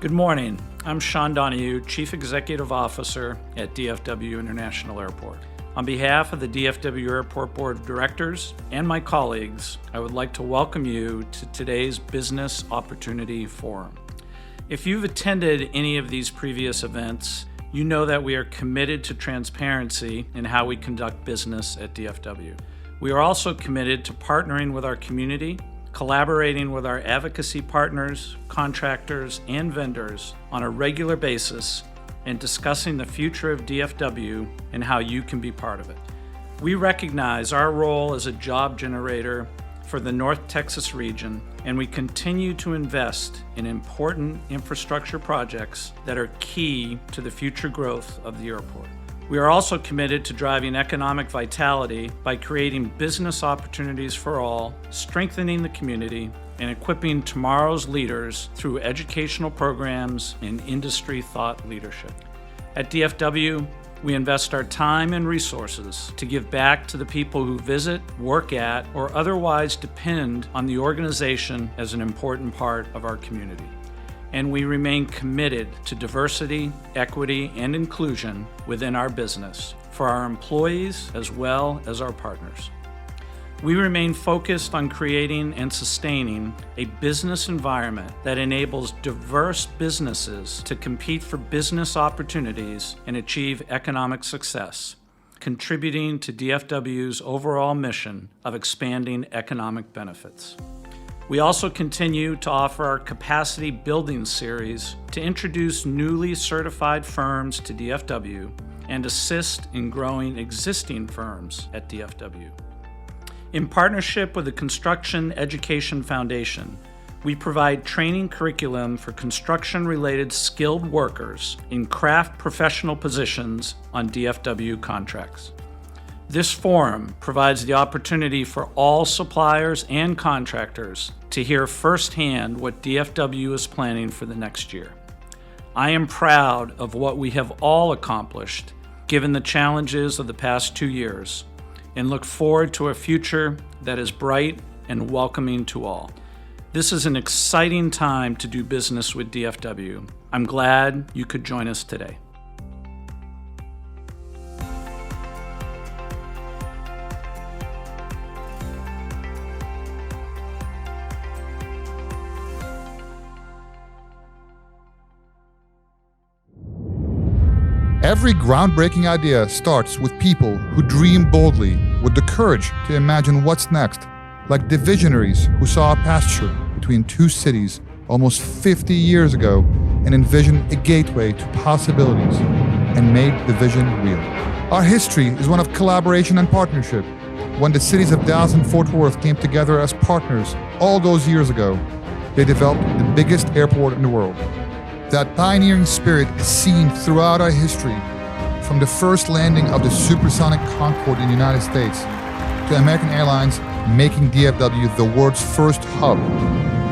Good morning. I'm Sean Donahue, Chief Executive Officer at DFW International Airport. On behalf of the DFW Airport Board of Directors and my colleagues, I would like to welcome you to today's Business Opportunity Forum. If you've attended any of these previous events, you know that we are committed to transparency in how we conduct business at DFW. We are also committed to partnering with our community, collaborating with our advocacy partners, contractors, and vendors on a regular basis, and discussing the future of DFW and how you can be part of it. We recognize our role as a job generator for the North Texas region, and we continue to invest in important infrastructure projects that are key to the future growth of the airport. We are also committed to driving economic vitality by creating business opportunities for all, strengthening the community, and equipping tomorrow's leaders through educational programs and industry thought leadership. At DFW, we invest our time and resources to give back to the people who visit, work at, or otherwise depend on the organization as an important part of our community. And we remain committed to diversity, equity, and inclusion within our business for our employees as well as our partners. We remain focused on creating and sustaining a business environment that enables diverse businesses to compete for business opportunities and achieve economic success, contributing to DFW's overall mission of expanding economic benefits. We also continue to offer our capacity building series to introduce newly certified firms to DFW and assist in growing existing firms at DFW. In partnership with the Construction Education Foundation, we provide training curriculum for construction-related skilled workers in craft professional positions on DFW contracts. This forum provides the opportunity for all suppliers and contractors to hear firsthand what DFW is planning for the next year. I am proud of what we have all accomplished, given the challenges of the past 2 years, and look forward to a future that is bright and welcoming to all. This is an exciting time to do business with DFW. I'm glad you could join us today. Every groundbreaking idea starts with people who dream boldly, with the courage to imagine what's next, like the visionaries who saw a pasture between two cities almost 50 years ago and envisioned a gateway to possibilities and made the vision real. Our history is one of collaboration and partnership. When the cities of Dallas and Fort Worth came together as partners all those years ago, they developed the biggest airport in the world. That pioneering spirit is seen throughout our history, from the first landing of the supersonic Concorde in the United States, to American Airlines making DFW the world's first hub,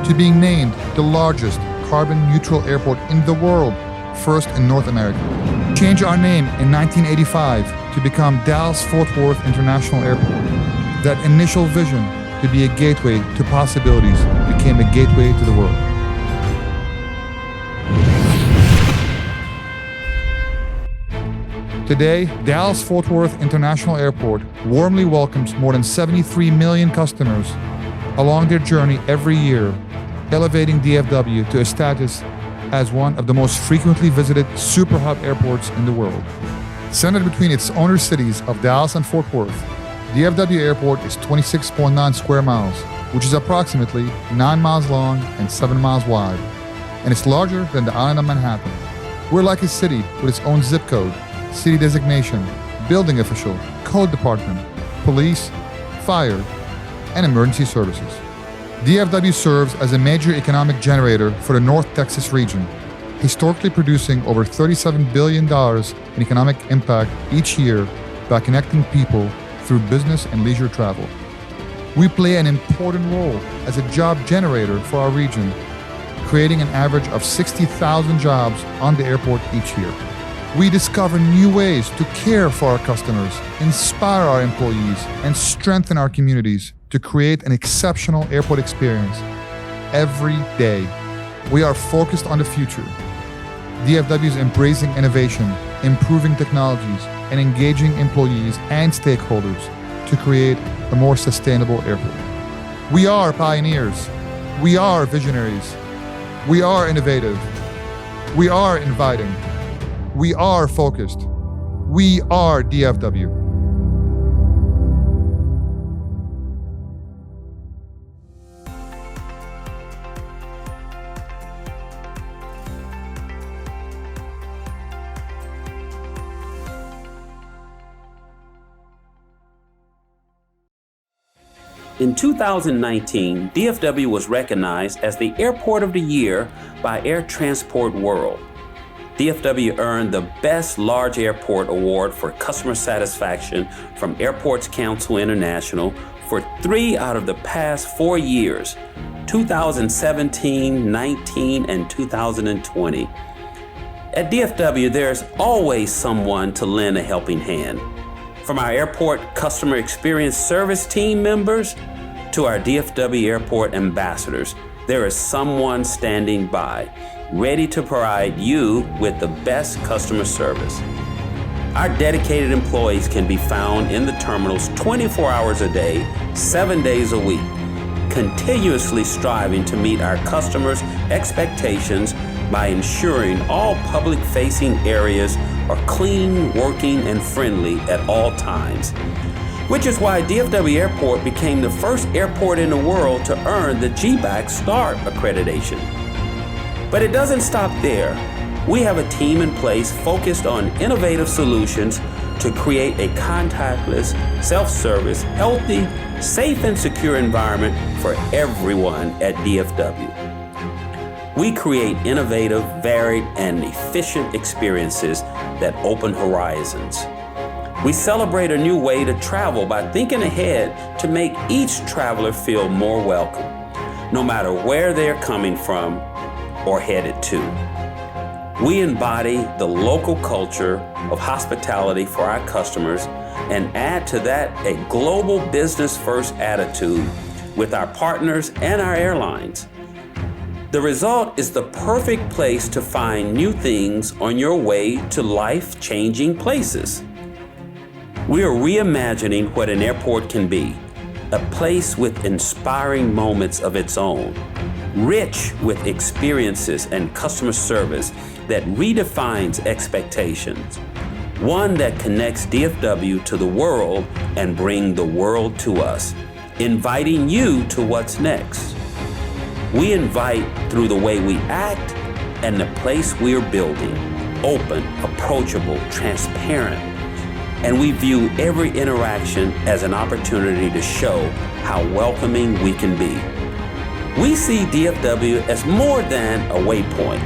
to being named the largest carbon-neutral airport in the world, first in North America. Change our name in 1985 to become Dallas-Fort Worth International Airport. That initial vision to be a gateway to possibilities became a gateway to the world. Today, Dallas-Fort Worth International Airport warmly welcomes more than 73 million customers along their journey every year, elevating DFW to a status as one of the most frequently visited super hub airports in the world. Centered between its owner cities of Dallas and Fort Worth, DFW Airport is 26.9 square miles, which is approximately 9 miles long and 7 miles wide, and it's larger than the island of Manhattan. We're like a city with its own zip code, city designation, building official, code department, police, fire, and emergency services. DFW serves as a major economic generator for the North Texas region, historically producing over $37 billion in economic impact each year by connecting people through business and leisure travel. We play an important role as a job generator for our region, creating an average of 60,000 jobs on the airport each year. We discover new ways to care for our customers, inspire our employees, and strengthen our communities to create an exceptional airport experience every day. We are focused on the future. DFW is embracing innovation, improving technologies, and engaging employees and stakeholders to create a more sustainable airport. We are pioneers. We are visionaries. We are innovative. We are inviting. We are focused. We are DFW. In 2019, DFW was recognized as the Airport of the Year by Air Transport World. DFW earned the Best Large Airport Award for customer satisfaction from Airports Council International for 3 out of the past 4 years, 2017, 19, and 2020. At DFW, there's always someone to lend a helping hand. From our airport customer experience service team members to our DFW Airport ambassadors, there is someone standing by, ready to provide you with the best customer service. Our dedicated employees can be found in the terminals 24 hours a day, 7 days a week, continuously striving to meet our customers' expectations by ensuring all public-facing areas are clean, working, and friendly at all times. Which is why DFW Airport became the first airport in the world to earn the GBAC STAR accreditation. But it doesn't stop there. We have a team in place focused on innovative solutions to create a contactless, self-service, healthy, safe, and secure environment for everyone at DFW. We create innovative, varied, and efficient experiences that open horizons. We celebrate a new way to travel by thinking ahead to make each traveler feel more welcome, no matter where they're coming from or headed to. We embody the local culture of hospitality for our customers and add to that a global business-first attitude with our partners and our airlines. The result is the perfect place to find new things on your way to life-changing places. We are reimagining what an airport can be, a place with inspiring moments of its own, rich with experiences and customer service that redefines expectations, one that connects DFW to the world and brings the world to us, inviting you to what's next. We invite through the way we act and the place we're building, open, approachable, transparent, and we view every interaction as an opportunity to show how welcoming we can be. We see DFW as more than a waypoint.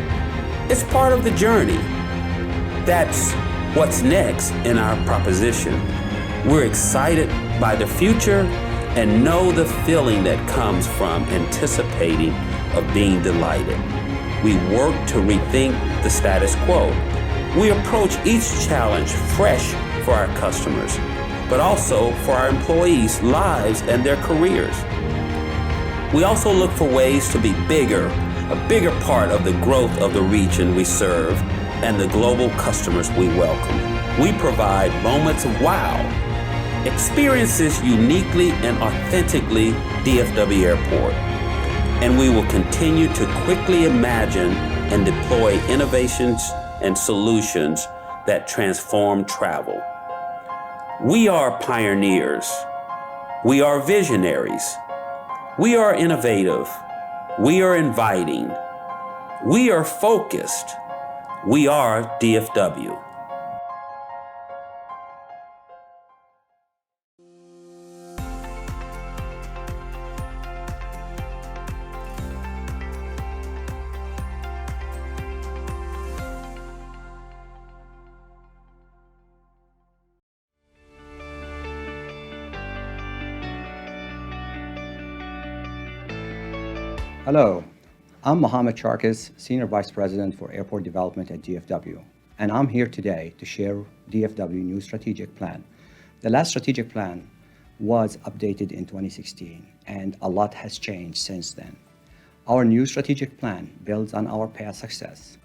It's part of the journey. That's what's next in our proposition. We're excited by the future and know the feeling that comes from anticipating of being delighted. We work to rethink the status quo. We approach each challenge fresh for our customers, but also for our employees' lives and their careers. We also look for ways to be a bigger part of the growth of the region we serve and the global customers we welcome. We provide moments of wow, experiences uniquely and authentically DFW Airport, and we will continue to quickly imagine and deploy innovations and solutions that transform travel. We are pioneers. We are visionaries. We are innovative. We are inviting. We are focused. We are DFW. Hello, I'm Mohammed Charkis, Senior Vice President for Airport Development at DFW, and I'm here today to share DFW new strategic plan. The last strategic plan was updated in 2016, and a lot has changed since then. Our new strategic plan builds on our past success.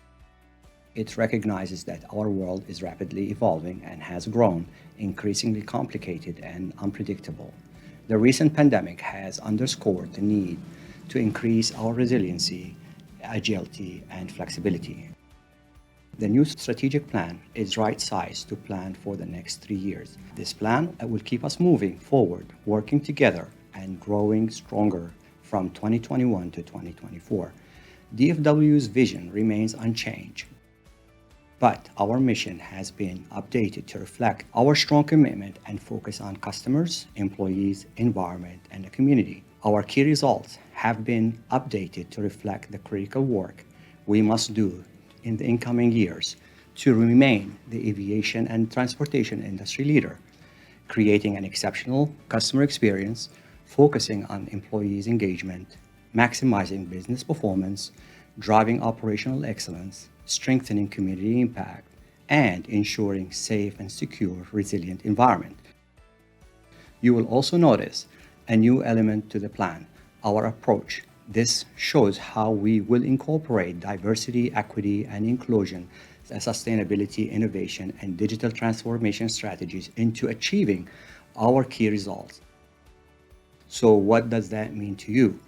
It recognizes that our world is rapidly evolving and has grown increasingly complicated and unpredictable. The recent pandemic has underscored the need to increase our resiliency, agility, and flexibility. The new strategic plan is right-sized to plan for the next 3 years. This plan will keep us moving forward, working together, and growing stronger from 2021 to 2024. DFW's vision remains unchanged, but our mission has been updated to reflect our strong commitment and focus on customers, employees, environment, and the community. Our key results have been updated to reflect the critical work we must do in the incoming years to remain the aviation and transportation industry leader, creating an exceptional customer experience, focusing on employees' engagement, maximizing business performance, driving operational excellence, strengthening community impact, and ensuring safe and secure, resilient environment. You will also notice a new element to the plan, our approach. This shows how we will incorporate diversity, equity, and inclusion, sustainability, innovation, and digital transformation strategies into achieving our key results. So what does that mean to you?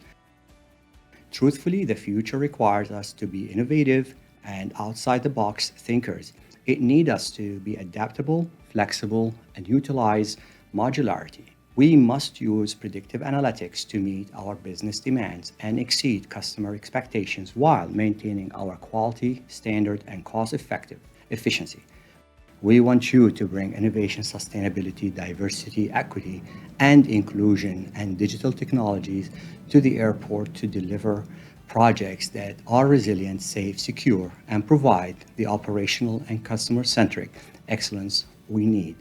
Truthfully, the future requires us to be innovative and outside-the-box thinkers. It needs us to be adaptable, flexible, and utilize modularity. We must use predictive analytics to meet our business demands and exceed customer expectations while maintaining our quality, standard, and cost-effective efficiency. We want you to bring innovation, sustainability, diversity, equity, and inclusion, and digital technologies to the airport to deliver projects that are resilient, safe, secure, and provide the operational and customer-centric excellence we need.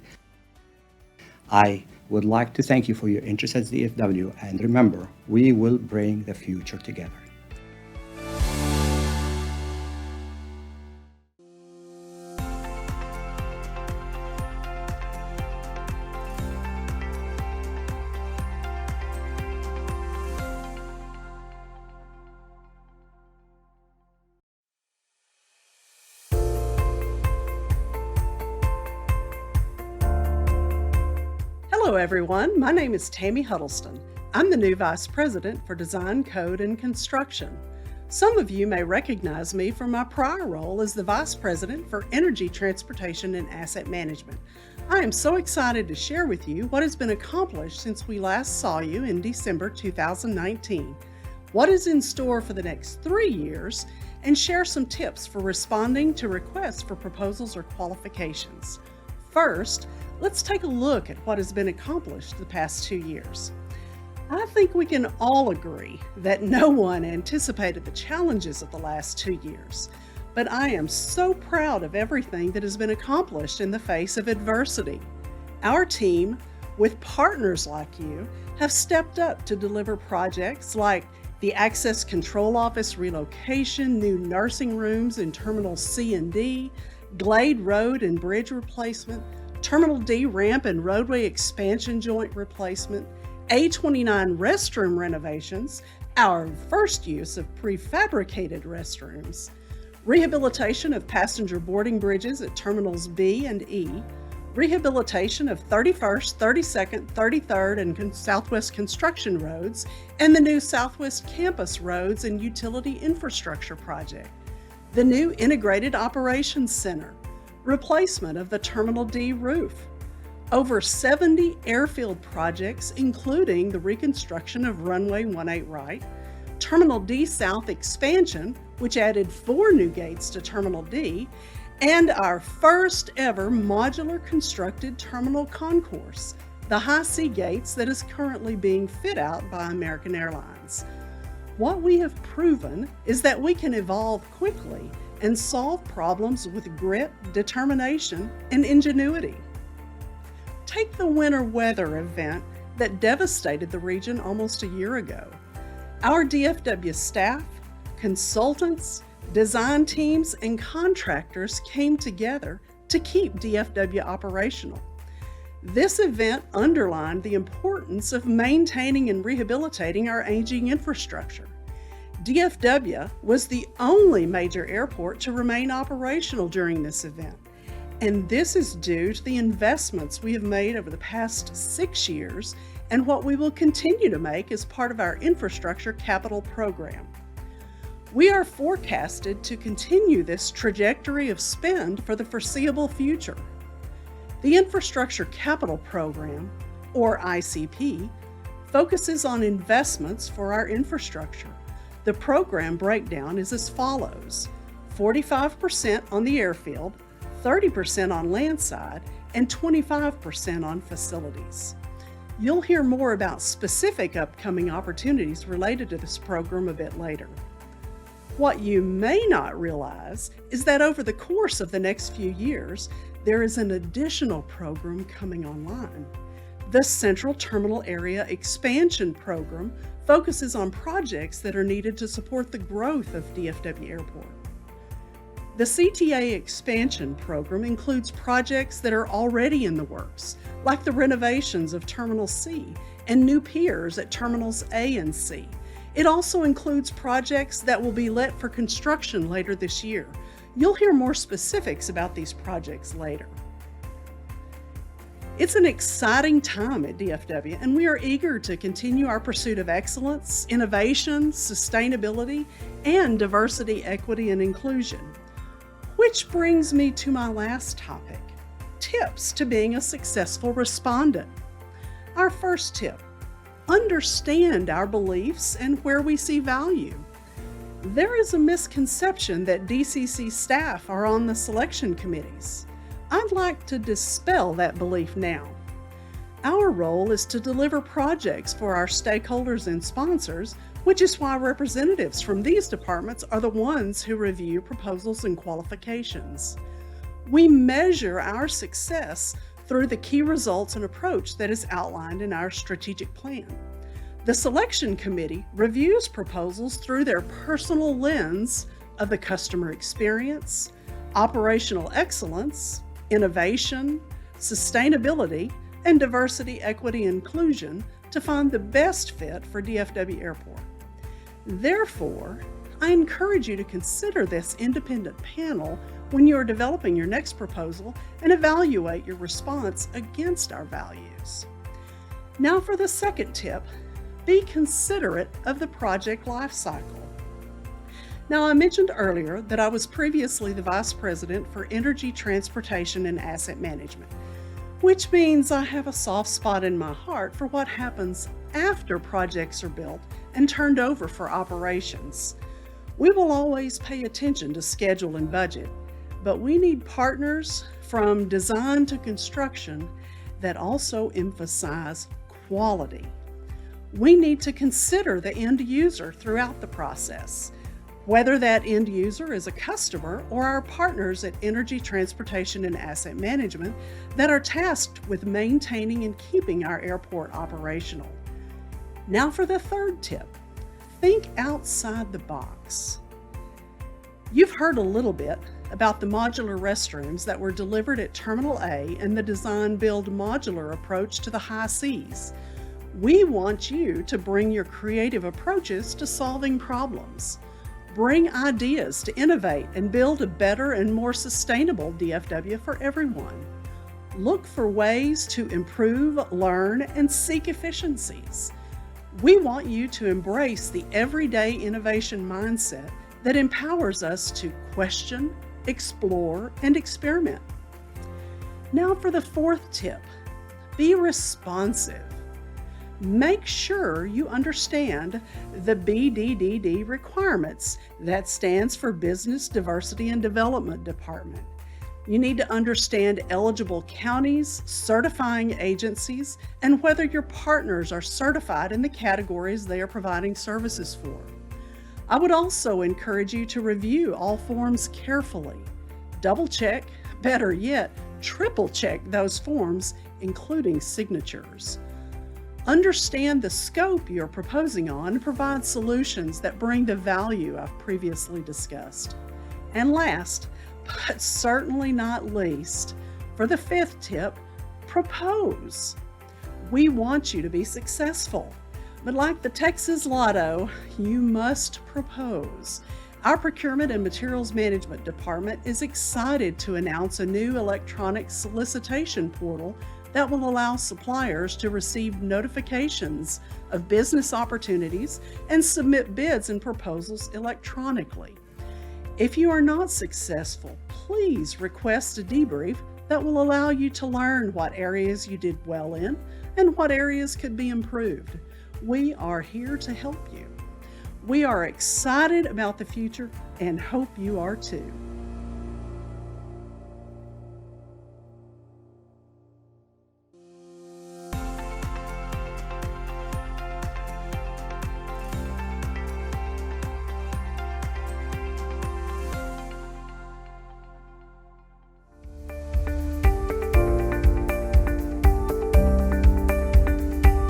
I would like to thank you for your interest at DFW, and remember, we will bring the future together. Hello everyone, my name is Tammy Huddleston. I'm the new Vice President for Design, Code, and Construction. Some of you may recognize me from my prior role as the Vice President for Energy, Transportation, and Asset Management. I am so excited to share with you what has been accomplished since we last saw you in December 2019, what is in store for the next 3 years, and share some tips for responding to requests for proposals or qualifications. First, let's take a look at what has been accomplished the past 2 years. I think we can all agree that no one anticipated the challenges of the last 2 years, but I am so proud of everything that has been accomplished in the face of adversity. Our team, with partners like you, have stepped up to deliver projects like the Access Control Office relocation, new nursing rooms in Terminal C and D, Glade Road and Bridge replacement, Terminal D ramp and roadway expansion joint replacement, A29 restroom renovations, our first use of prefabricated restrooms, rehabilitation of passenger boarding bridges at Terminals B and E, rehabilitation of 31st, 32nd, 33rd, and Southwest Construction Roads, and the new Southwest Campus Roads and Utility Infrastructure Project, the new Integrated Operations Center, replacement of the Terminal D roof, over 70 airfield projects including the reconstruction of runway 18 right, Terminal D South expansion, which added 4 new gates to Terminal D, and our first ever modular constructed terminal concourse, the high C gates that is currently being fit out by American Airlines. What we have proven is that we can evolve quickly and solve problems with grit, determination, and ingenuity. Take the winter weather event that devastated the region almost a year ago. Our DFW staff, consultants, design teams, and contractors came together to keep DFW operational. This event underlined the importance of maintaining and rehabilitating our aging infrastructure. DFW was the only major airport to remain operational during this event, and this is due to the investments we have made over the past 6 years and what we will continue to make as part of our infrastructure capital program. We are forecasted to continue this trajectory of spend for the foreseeable future. The Infrastructure Capital Program, or ICP, focuses on investments for our infrastructure. The program breakdown is as follows: 45% on the airfield, 30% on landside, and 25% on facilities. You'll hear more about specific upcoming opportunities related to this program a bit later. What you may not realize is that over the course of the next few years, there is an additional program coming online. The Central Terminal Area Expansion Program focuses on projects that are needed to support the growth of DFW Airport. The CTA Expansion Program includes projects that are already in the works, like the renovations of Terminal C and new piers at Terminals A and C. It also includes projects that will be let for construction later this year. You'll hear more specifics about these projects later. It's an exciting time at DFW, and we are eager to continue our pursuit of excellence, innovation, sustainability, and diversity, equity, and inclusion. Which brings me to my last topic: tips to being a successful respondent. Our first tip: understand our beliefs and where we see value. There is a misconception that DCC staff are on the selection committees. I'd like to dispel that belief now. Our role is to deliver projects for our stakeholders and sponsors, which is why representatives from these departments are the ones who review proposals and qualifications. We measure our success through the key results and approach that is outlined in our strategic plan. The selection committee reviews proposals through their personal lens of the customer experience, operational excellence, innovation, sustainability, and diversity, equity, and inclusion to find the best fit for DFW Airport. Therefore, I encourage you to consider this independent panel when you are developing your next proposal and evaluate your response against our values. Now for the second tip: be considerate of the project life cycle. Now, I mentioned earlier that I was previously the Vice President for Energy, Transportation, and Asset Management, which means I have a soft spot in my heart for what happens after projects are built and turned over for operations. We will always pay attention to schedule and budget, but we need partners from design to construction that also emphasize quality. We need to consider the end user throughout the process, whether that end user is a customer or our partners at Energy, Transportation, and Asset Management that are tasked with maintaining and keeping our airport operational. Now for the third tip: think outside the box. You've heard a little bit about the modular restrooms that were delivered at Terminal A and the design-build modular approach to the high seas. We want you to bring your creative approaches to solving problems. Bring ideas to innovate and build a better and more sustainable DFW for everyone. Look for ways to improve, learn, and seek efficiencies. We want you to embrace the everyday innovation mindset that empowers us to question, explore, and experiment. Now for the fourth tip: be responsive. Make sure you understand the BDDD requirements. That stands for Business Diversity and Development Department. You need to understand eligible counties, certifying agencies, and whether your partners are certified in the categories they are providing services for. I would also encourage you to review all forms carefully. Double check, better yet, triple check those forms, including signatures. Understand the scope you're proposing on and provide solutions that bring the value I've previously discussed. And last, but certainly not least, for the fifth tip: propose. We want you to be successful. But like the Texas Lotto, you must propose. Our Procurement and Materials Management Department is excited to announce a new electronic solicitation portal that will allow suppliers to receive notifications of business opportunities and submit bids and proposals electronically. If you are not successful, please request a debrief that will allow you to learn what areas you did well in and what areas could be improved. We are here to help you. We are excited about the future and hope you are too.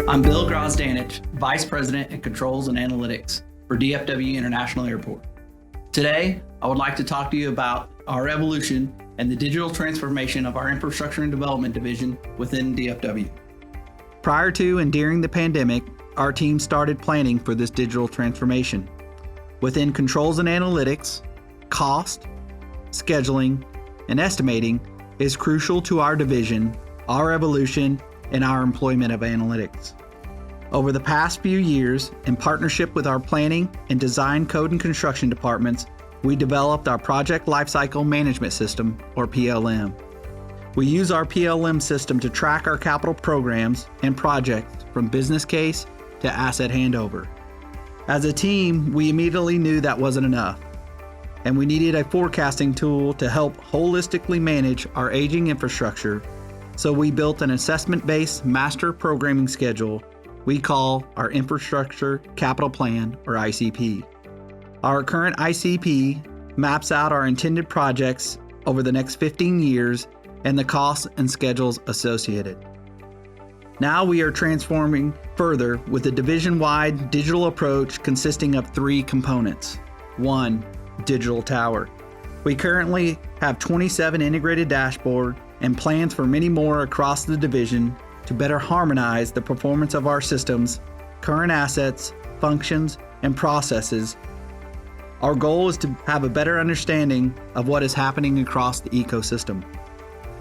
I'm Bill Grozdanich, Vice President in Controls and Analytics for DFW International Airport. Today, I would like to talk to you about our evolution and the digital transformation of our Infrastructure and Development Division within DFW. Prior to and during the pandemic, our team started planning for this digital transformation. Within Controls and Analytics, cost, scheduling, and estimating is crucial to our division, our evolution, and our employment of analytics. Over the past few years, in partnership with our planning and design, code, and construction departments, we developed our Project Lifecycle Management System, or PLM. We use our PLM system to track our capital programs and projects from business case to asset handover. As a team, we immediately knew that wasn't enough, and we needed a forecasting tool to help holistically manage our aging infrastructure. So we built an assessment-based master programming schedule we call our Infrastructure Capital Plan, or ICP. Our current ICP maps out our intended projects over the next 15 years and the costs and schedules associated. Now we are transforming further with a division-wide digital approach consisting of 3 components. 1, digital tower. We currently have 27 integrated dashboards and plans for many more across the division to better harmonize the performance of our systems, current assets, functions, and processes. Our goal is to have a better understanding of what is happening across the ecosystem.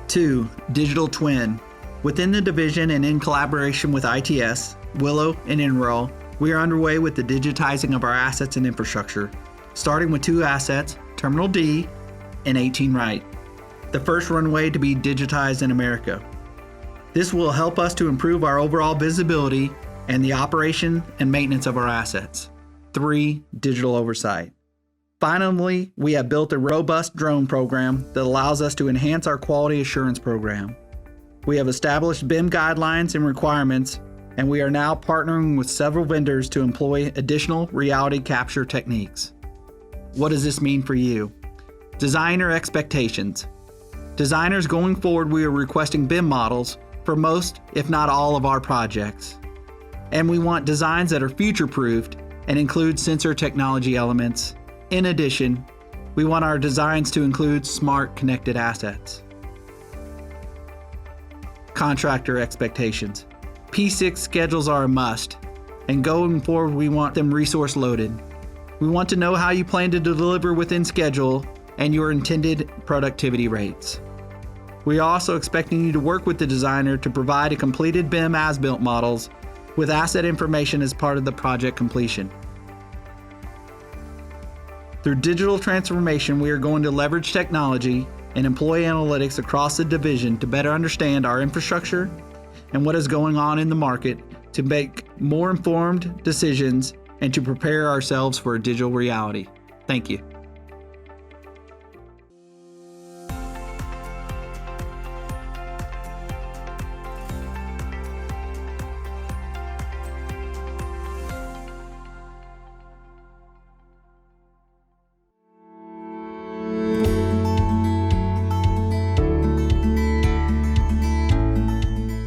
2, digital twin. Within the division and in collaboration with ITS, Willow, and Enroll, we are underway with the digitizing of our assets and infrastructure, starting with 2 assets, Terminal D and 18 Right, the first runway to be digitized in America. This will help us to improve our overall visibility and the operation and maintenance of our assets. 3, digital oversight. Finally, we have built a robust drone program that allows us to enhance our quality assurance program. We have established BIM guidelines and requirements, and we are now partnering with several vendors to employ additional reality capture techniques. What does this mean for you? Designer expectations. Designers, going forward, we are requesting BIM models for most, if not all, of our projects. And we want designs that are future-proofed and include sensor technology elements. In addition, we want our designs to include smart connected assets. Contractor expectations. P6 schedules are a must, and going forward, we want them resource loaded. We want to know how you plan to deliver within schedule and your intended productivity rates. We are also expecting you to work with the designer to provide a completed BIM as-built models with asset information as part of the project completion. Through digital transformation, we are going to leverage technology and employee analytics across the division to better understand our infrastructure and what is going on in the market to make more informed decisions and to prepare ourselves for a digital reality. Thank you.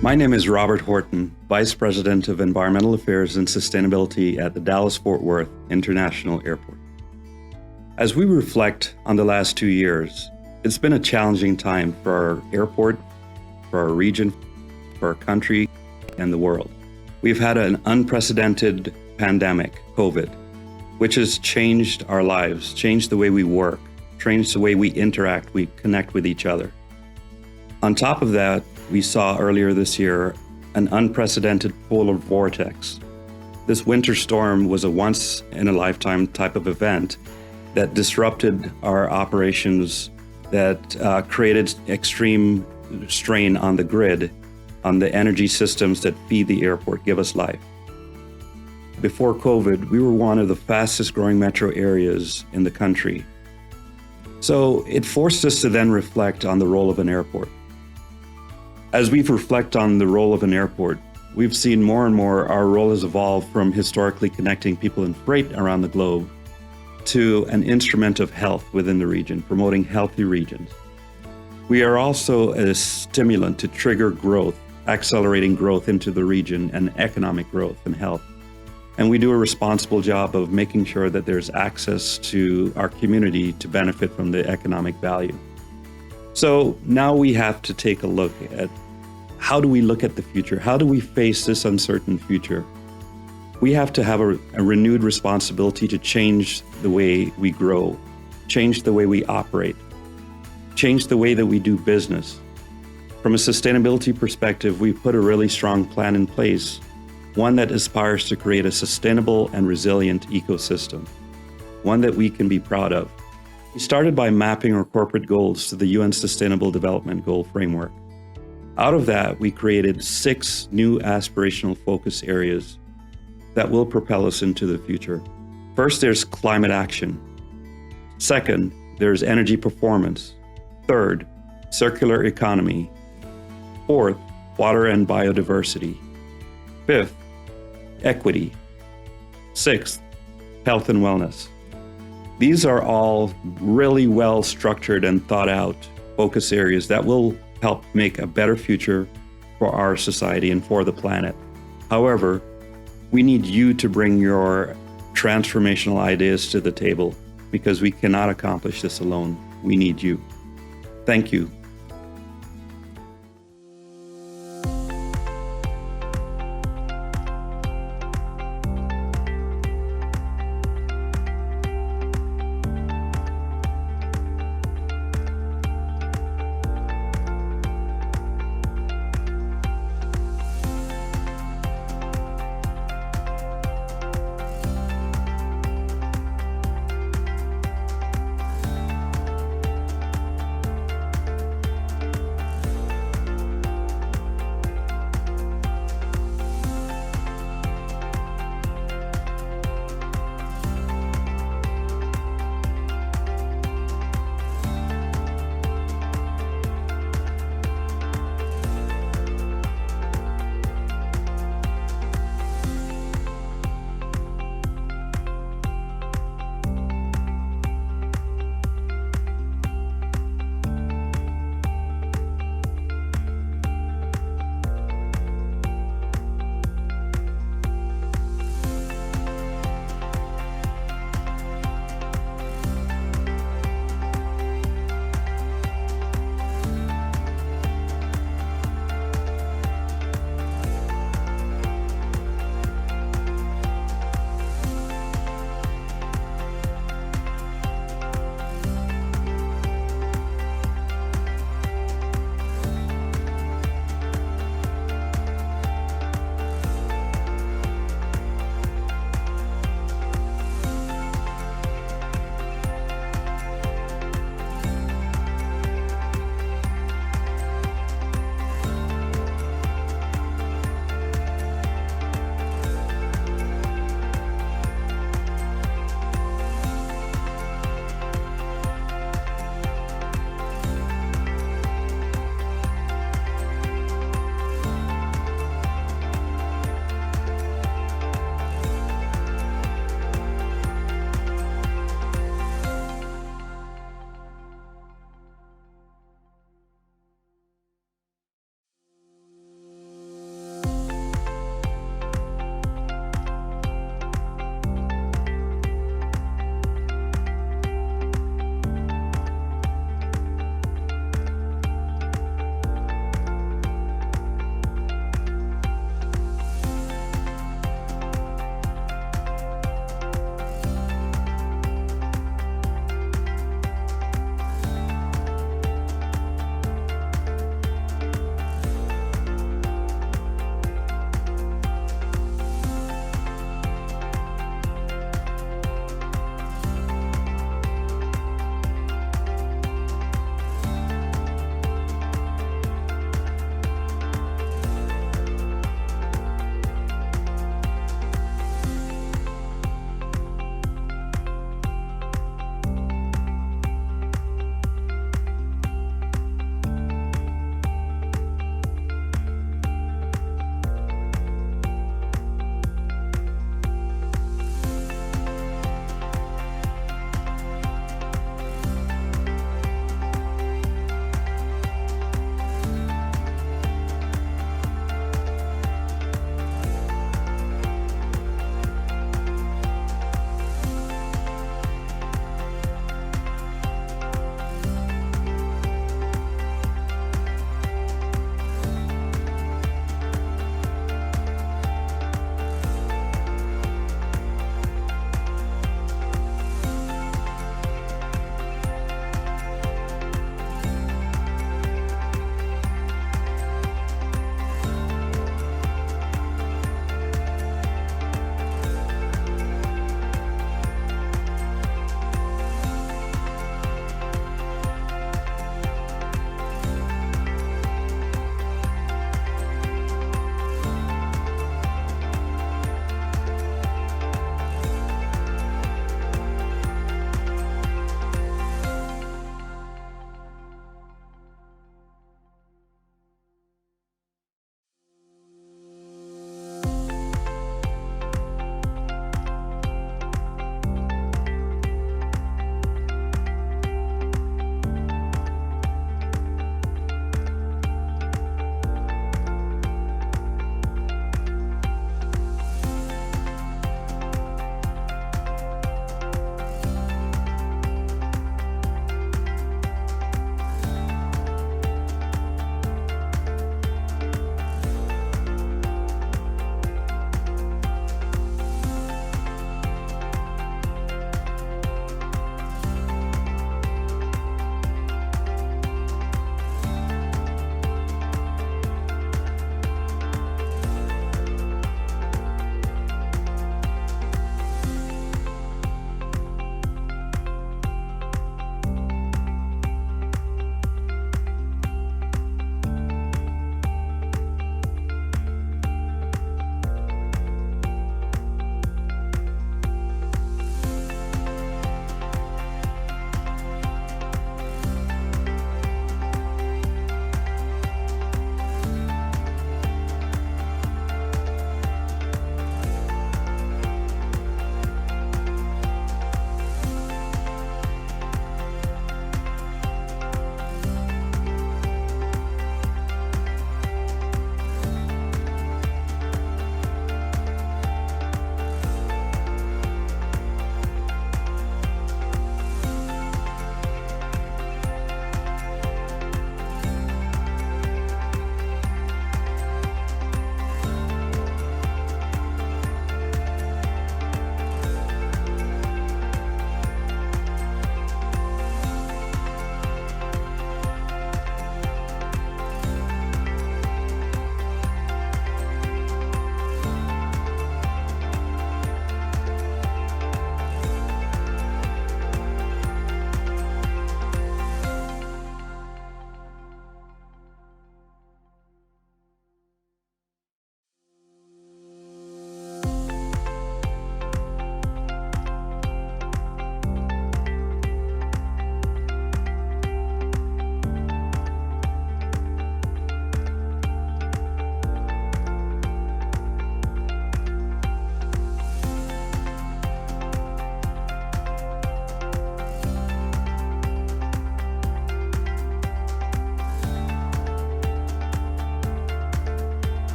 My name is Robert Horton, Vice President of Environmental Affairs and Sustainability at the Dallas-Fort Worth International Airport. As we reflect on the last 2 years, it's been a challenging time for our airport, for our region, for our country, and the world. We've had an unprecedented pandemic, COVID, which has changed our lives, changed the way we work, changed the way we interact, we connect with each other. On top of that, we saw earlier this year an unprecedented polar vortex. This winter storm was a once-in-a-lifetime type of event that disrupted our operations, that created extreme strain on the grid, on the energy systems that feed the airport, give us life. Before COVID, we were one of the fastest growing metro areas in the country. So it forced us to then reflect on the role of an airport. As we reflect on the role of an airport, we've seen more and more our role has evolved from historically connecting people in freight around the globe to an instrument of health within the region, promoting healthy regions. We are also a stimulant to trigger growth, accelerating growth into the region and economic growth and health. And we do a responsible job of making sure that there's access to our community to benefit from the economic value. So now we have to take a look at how do we look at the future? How do we face this uncertain future? We have to have a renewed responsibility to change the way we grow, change the way we operate, change the way that we do business. From a sustainability perspective, we've put a really strong plan in place, one that aspires to create a sustainable and resilient ecosystem, one that we can be proud of. We started by mapping our corporate goals to the UN Sustainable Development Goal framework. Out of that, we created 6 new aspirational focus areas that will propel us into the future. First, there's climate action. Second, there's energy performance. Third, circular economy. Fourth, water and biodiversity. Fifth, equity. Sixth, health and wellness. These are all really well structured and thought out focus areas that will help make a better future for our society and for the planet. However, we need you to bring your transformational ideas to the table because we cannot accomplish this alone. We need you. Thank you.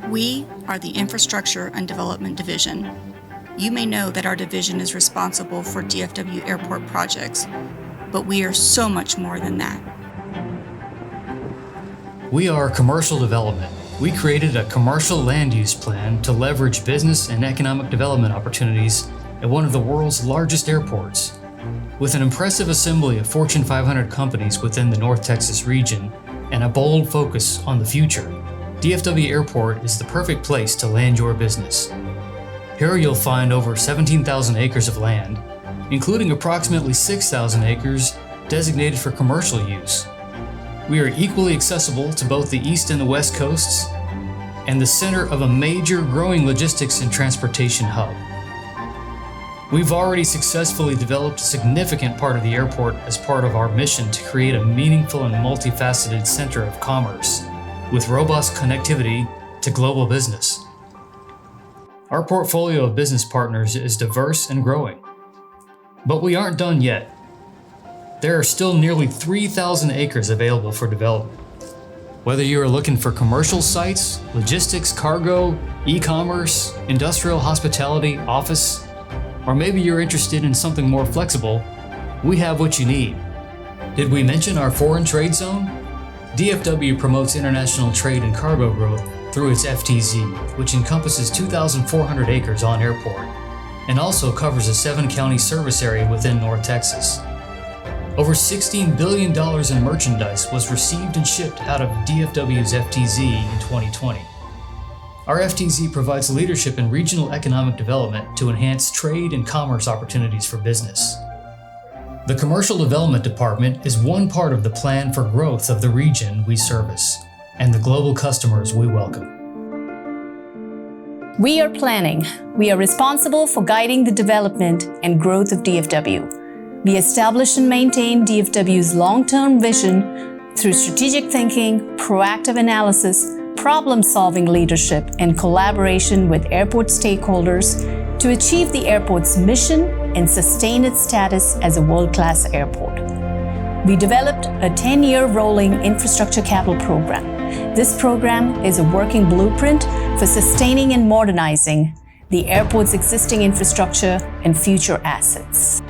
We are the Infrastructure and Development Division. You may know that our division is responsible for DFW Airport projects, but we are so much more than that. We are commercial development. We created a commercial land use plan to leverage business and economic development opportunities at one of the world's largest airports. With an impressive assembly of Fortune 500 companies within the North Texas region and a bold focus on the future, DFW Airport is the perfect place to land your business. Here you'll find over 17,000 acres of land, including approximately 6,000 acres designated for commercial use. We are equally accessible to both the east and the west coasts, and the center of a major growing logistics and transportation hub. We've already successfully developed a significant part of the airport as part of our mission to create a meaningful and multifaceted center of commerce with robust connectivity to global business. Our portfolio of business partners is diverse and growing. But we aren't done yet. There are still nearly 3,000 acres available for development. Whether you are looking for commercial sites, logistics, cargo, e-commerce, industrial hospitality, office, or maybe you're interested in something more flexible, we have what you need. Did we mention our foreign trade zone? DFW promotes international trade and cargo growth through its FTZ, which encompasses 2,400 acres on airport, and also covers a 7-county service area within North Texas. Over $16 billion in merchandise was received and shipped out of DFW's FTZ in 2020. Our FTZ provides leadership in regional economic development to enhance trade and commerce opportunities for business. The Commercial Development Department is one part of the plan for growth of the region we service and the global customers we welcome. We are planning. We are responsible for guiding the development and growth of DFW. We establish and maintain DFW's long-term vision through strategic thinking, proactive analysis, problem-solving leadership, and collaboration with airport stakeholders to achieve the airport's mission and sustain its status as a world-class airport. We developed a 10-year rolling infrastructure capital program. This program is a working blueprint for sustaining and modernizing the airport's existing infrastructure and future assets.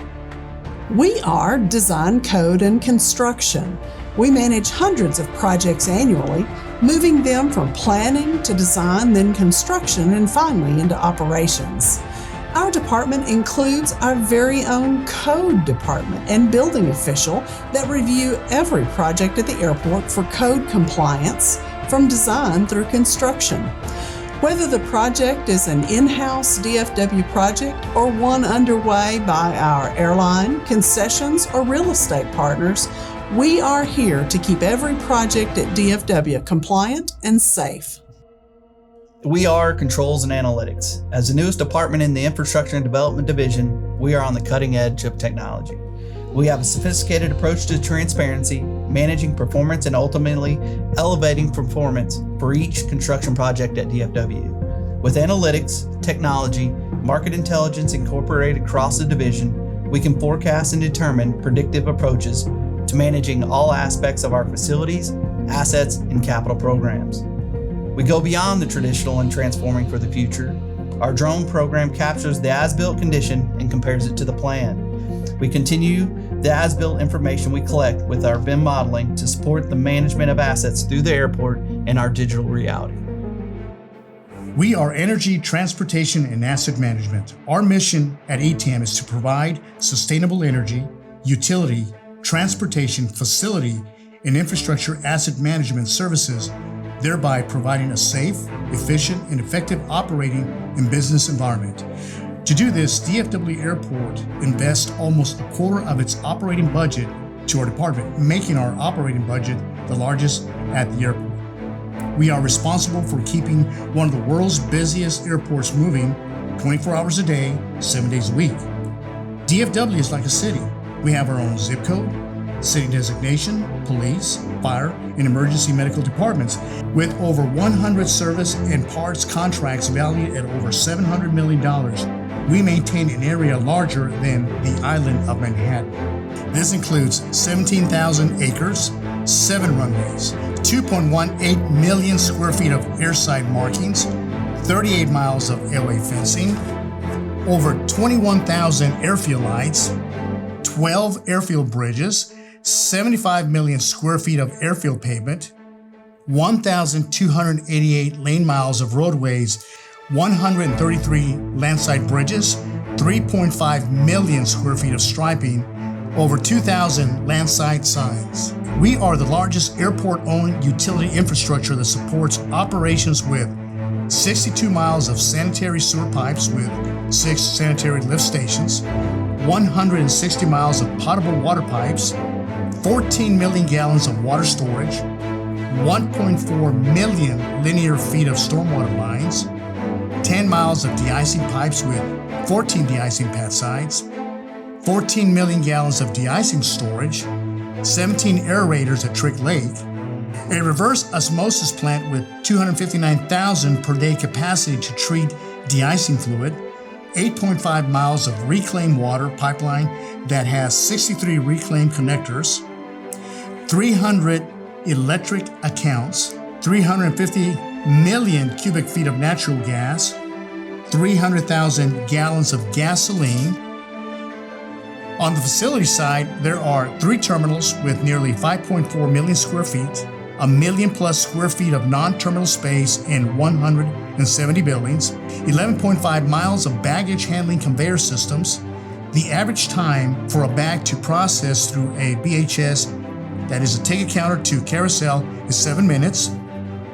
We are Design, Code, and Construction. We manage hundreds of projects annually, moving them from planning to design, then construction, and finally into operations. Our department includes our very own code department and building official that review every project at the airport for code compliance from design through construction. Whether the project is an in-house DFW project or one underway by our airline, concessions, or real estate partners, we are here to keep every project at DFW compliant and safe. We are Controls and Analytics. As the newest department in the Infrastructure and Development Division, we are on the cutting edge of technology. We have a sophisticated approach to transparency, managing performance, and ultimately elevating performance for each construction project at DFW. With analytics, technology, market intelligence incorporated across the division, we can forecast and determine predictive approaches to managing all aspects of our facilities, assets, and capital programs. We go beyond the traditional and transforming for the future. Our drone program captures the as-built condition and compares it to the plan. We continue the as-built information we collect with our BIM modeling to support the management of assets through the airport and our digital reality. We are Energy, Transportation, and Asset Management. Our mission at ATAM is to provide sustainable energy, utility, transportation, facility, and infrastructure asset management services, thereby providing a safe, efficient, and effective operating and business environment. To do this, DFW Airport invests almost a quarter of its operating budget to our department, making our operating budget the largest at the airport. We are responsible for keeping one of the world's busiest airports moving 24 hours a day, 7 days a week. DFW is like a city. We have our own zip code, city designation, police, fire, and emergency medical departments with over 100 service and parts contracts valued at over $700 million. We maintain an area larger than the island of Manhattan. This includes 17,000 acres, 7 runways, 2.18 million square feet of airside markings, 38 miles of airway fencing, over 21,000 airfield lights, 12 airfield bridges, 75 million square feet of airfield pavement, 1,288 lane miles of roadways, 133 landside bridges, 3.5 million square feet of striping, over 2,000 landside signs. We are the largest airport-owned utility infrastructure that supports operations with 62 miles of sanitary sewer pipes with 6 sanitary lift stations, 160 miles of potable water pipes, 14 million gallons of water storage, 1.4 million linear feet of stormwater lines, 10 miles of de-icing pipes with 14 de-icing pad sites, 14 million gallons of de-icing storage, 17 aerators at Trick Lake, a reverse osmosis plant with 259,000 per day capacity to treat de-icing fluid, 8.5 miles of reclaimed water pipeline that has 63 reclaimed connectors, 300 electric accounts, 350 million cubic feet of natural gas, 300,000 gallons of gasoline. On the facility side, there are 3 terminals with nearly 5.4 million square feet, a million plus square feet of non-terminal space in 170 buildings, 11.5 miles of baggage handling conveyor systems. The average time for a bag to process through a BHS, that is a ticket counter to carousel, is 7 minutes.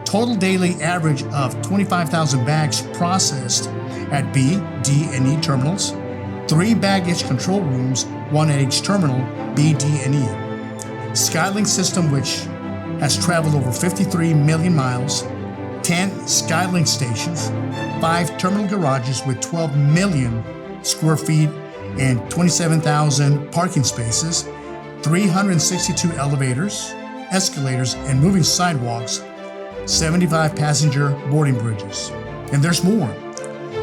Total daily average of 25,000 bags processed at B, D, and E terminals. 3 baggage control rooms, 1 at each terminal, B, D, and E. Skylink system, which has traveled over 53 million miles, 10 Skylink stations, 5 terminal garages with 12 million square feet and 27,000 parking spaces, 362 elevators, escalators, and moving sidewalks, 75 passenger boarding bridges. And there's more.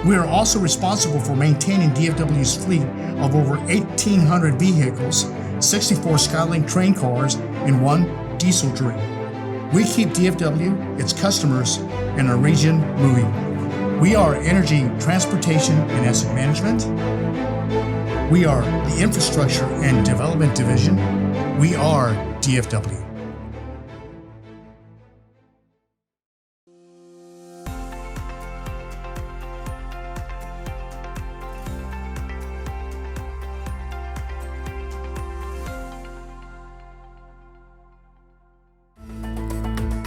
We are also responsible for maintaining DFW's fleet of over 1,800 vehicles, 64 Skylink train cars, and 1 diesel train. We keep DFW, its customers, and our region moving. We are Energy, Transportation, and Asset Management. We are the Infrastructure and Development Division. We are DFW.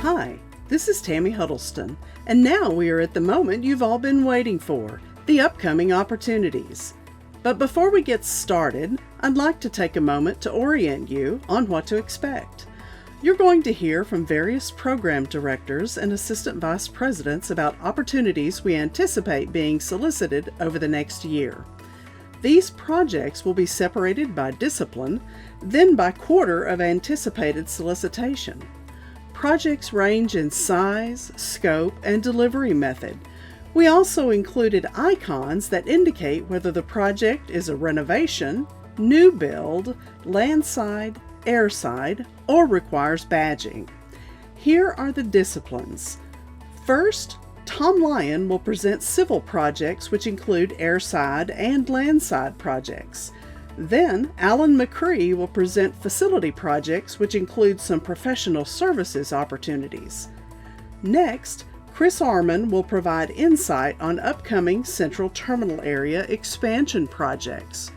Hi, this is Tammy Huddleston, and now we are at the moment you've all been waiting for, the upcoming opportunities. But before we get started, I'd like to take a moment to orient you on what to expect. You're going to hear from various program directors and assistant vice presidents about opportunities we anticipate being solicited over the next year. These projects will be separated by discipline, then by quarter of anticipated solicitation. Projects range in size, scope, and delivery method. We also included icons that indicate whether the project is a renovation, new build, landside, airside, or requires badging. Here are the disciplines. First, Tom Lyon will present civil projects, which include airside and landside projects. Then, Alan McCree will present facility projects, which include some professional services opportunities. Next, Chris Arman will provide insight on upcoming Central Terminal Area expansion projects.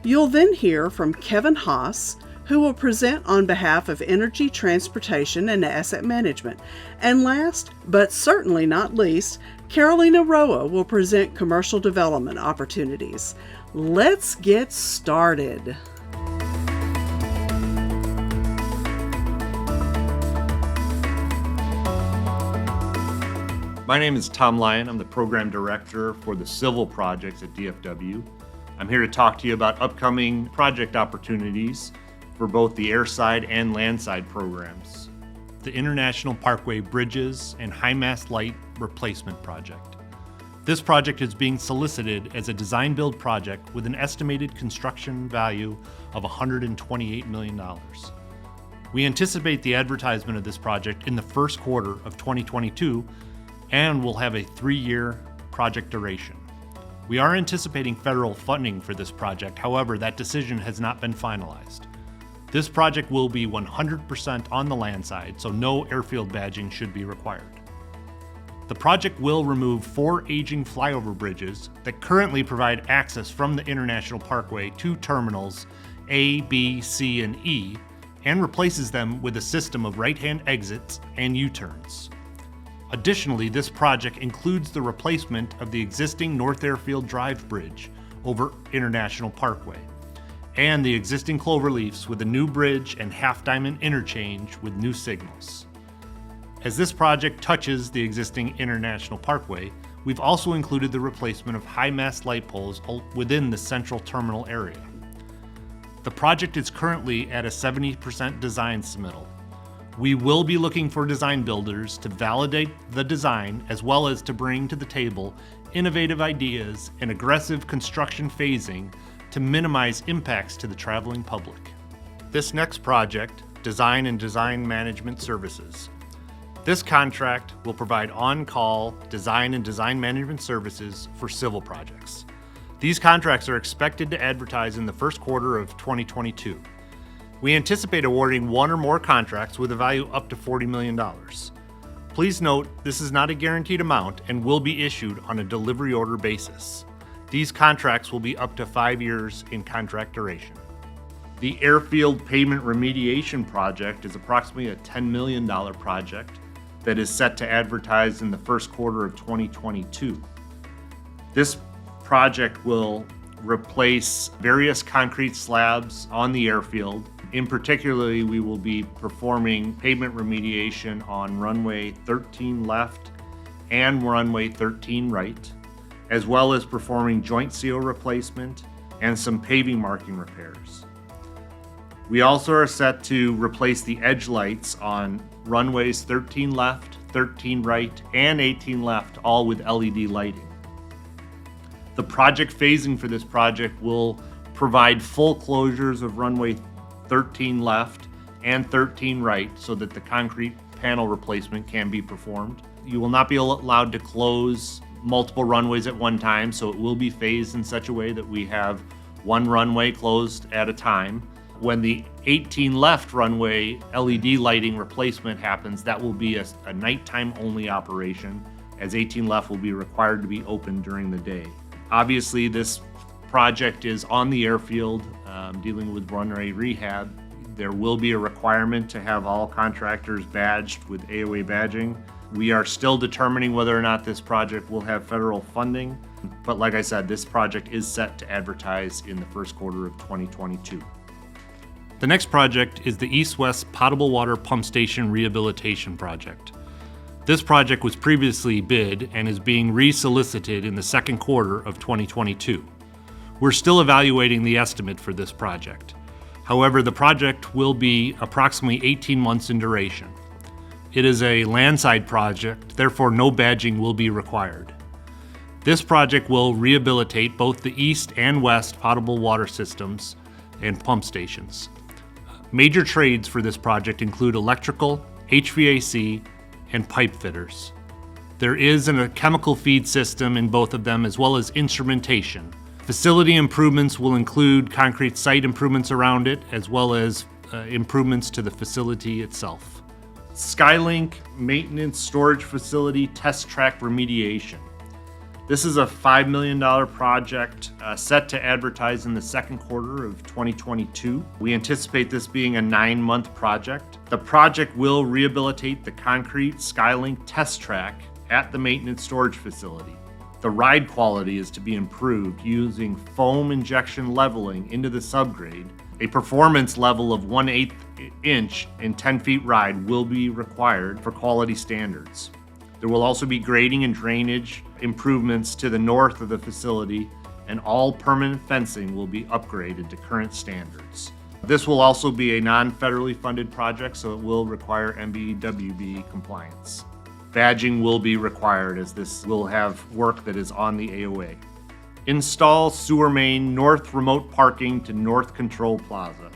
You'll then hear from Kevin Haas, who will present on behalf of Energy, Transportation, and Asset Management. And last, but certainly not least, Carolina Roa will present commercial development opportunities. Let's get started. My name is Tom Lyon. I'm the Program Director for the Civil Projects at DFW. I'm here to talk to you about upcoming project opportunities for both the airside and landside programs. The International Parkway Bridges and High Mast Light Replacement Project. This project is being solicited as a design-build project with an estimated construction value of $128 million. We anticipate the advertisement of this project in the first quarter of 2022 and will have a 3-year project duration. We are anticipating federal funding for this project, however, that decision has not been finalized. This project will be 100% on the land side, so no airfield badging should be required. The project will remove 4 aging flyover bridges that currently provide access from the International Parkway to terminals A, B, C, and E, and replaces them with a system of right-hand exits and U-turns. Additionally, this project includes the replacement of the existing North Airfield Drive Bridge over International Parkway, and the existing cloverleafs with a new bridge and half-diamond interchange with new signals. As this project touches the existing International Parkway, we've also included the replacement of high-mast light poles within the central terminal area. The project is currently at a 70% design submittal. We will be looking for design builders to validate the design as well as to bring to the table innovative ideas and aggressive construction phasing to minimize impacts to the traveling public. This next project, Design and Design Management Services. This contract will provide on-call design and design management services for civil projects. These contracts are expected to advertise in the first quarter of 2022. We anticipate awarding 1 or more contracts with a value up to $40 million. Please note, this is not a guaranteed amount and will be issued on a delivery order basis. These contracts will be up to 5 years in contract duration. The Airfield Pavement Remediation Project is approximately a $10 million project that is set to advertise in the first quarter of 2022. This project will replace various concrete slabs on the airfield. In particular, we will be performing pavement remediation on runway 13 left and runway 13 right, as well as performing joint seal replacement and some paving marking repairs. We also are set to replace the edge lights on runways 13 left, 13 right, and 18 left, all with LED lighting. The project phasing for this project will provide full closures of runway 13 left and 13 right so that the concrete panel replacement can be performed. You will not be allowed to close multiple runways at one time, so it will be phased in such a way that we have one runway closed at a time. When the 18 left runway LED lighting replacement happens, that will be a nighttime only operation, as 18 left will be required to be open during the day. Obviously, this project is on the airfield, dealing with runway rehab. There will be a requirement to have all contractors badged with AOA badging. We are still determining whether or not this project will have federal funding, but like I said, this project is set to advertise in the first quarter of 2022. The next project is the East-West Potable Water Pump Station Rehabilitation Project. This project was previously bid and is being resolicited in the second quarter of 2022. We're still evaluating the estimate for this project. However, the project will be approximately 18 months in duration. It is a landside project, therefore no badging will be required. This project will rehabilitate both the east and west potable water systems and pump stations. Major trades for this project include electrical, HVAC, and pipe fitters. There is a chemical feed system in both of them, as well as instrumentation. Facility improvements will include concrete site improvements around it, as well as improvements to the facility itself. Skylink Maintenance Storage Facility Test Track Remediation. This is a $5 million project set to advertise in the second quarter of 2022. We anticipate this being a 9-month project. The project will rehabilitate the concrete Skylink test track at the maintenance storage facility. The ride quality is to be improved using foam injection leveling into the subgrade. A performance level of 1/8 inch and 10 feet ride will be required for quality standards. There will also be grading and drainage improvements to the north of the facility, and all permanent fencing will be upgraded to current standards. This will also be a non-federally funded project, so it will require MBWB compliance. Badging will be required, as this will have work that is on the AOA. Install sewer main north remote parking to north control plaza.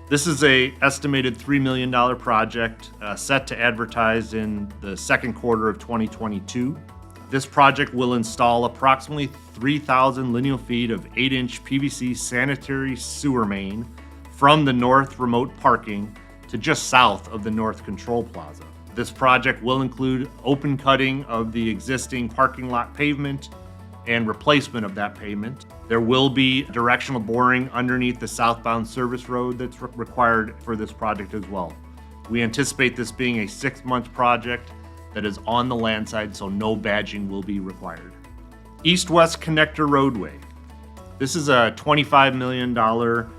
This is a estimated $3 million project set to advertise in the second quarter of 2022. This project will install approximately 3,000 lineal feet of 8-inch PVC sanitary sewer main from the north remote parking to just south of the North Control Plaza. This project will include open cutting of the existing parking lot pavement and replacement of that pavement. There will be directional boring underneath the southbound service road that's required for this project as well. We anticipate this being a 6-month project that is on the land side, so no badging will be required. East-West Connector Roadway. This is a $25 million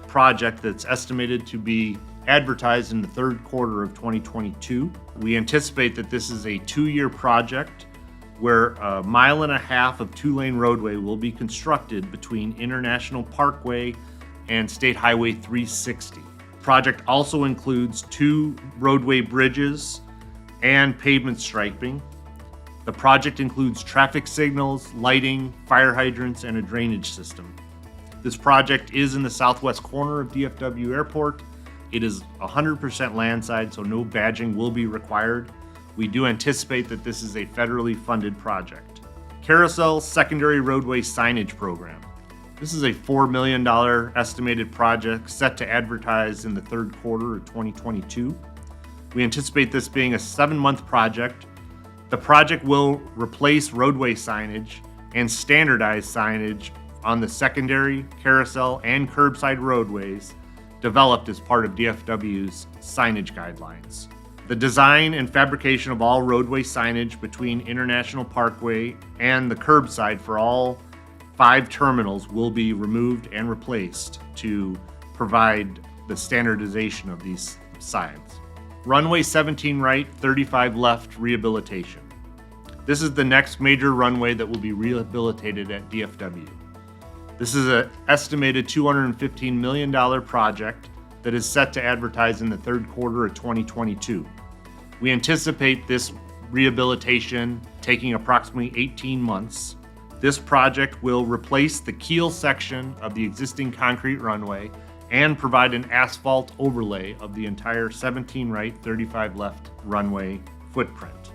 project that's estimated to be advertised in the third quarter of 2022. We anticipate that this is a 2-year project where 1.5 miles of 2-lane roadway will be constructed between International Parkway and State Highway 360. The project also includes 2 roadway bridges and pavement striping. The project includes traffic signals, lighting, fire hydrants, and a drainage system. This project is in the southwest corner of DFW Airport. It is 100% landside, so no badging will be required. We do anticipate that this is a federally funded project. Carousel Secondary Roadway Signage Program. This is a $4 million estimated project set to advertise in the third quarter of 2022. We anticipate this being a 7-month project. The project will replace roadway signage and standardize signage on the secondary, carousel, and curbside roadways developed as part of DFW's signage guidelines. The design and fabrication of all roadway signage between International Parkway and the curbside for all 5 terminals will be removed and replaced to provide the standardization of these signs. Runway 17 right, 35 left rehabilitation. This is the next major runway that will be rehabilitated at DFW. This is an estimated $215 million project that is set to advertise in the third quarter of 2022. We anticipate this rehabilitation taking approximately 18 months. This project will replace the keel section of the existing concrete runway and provide an asphalt overlay of the entire 17 right, 35 left runway footprint.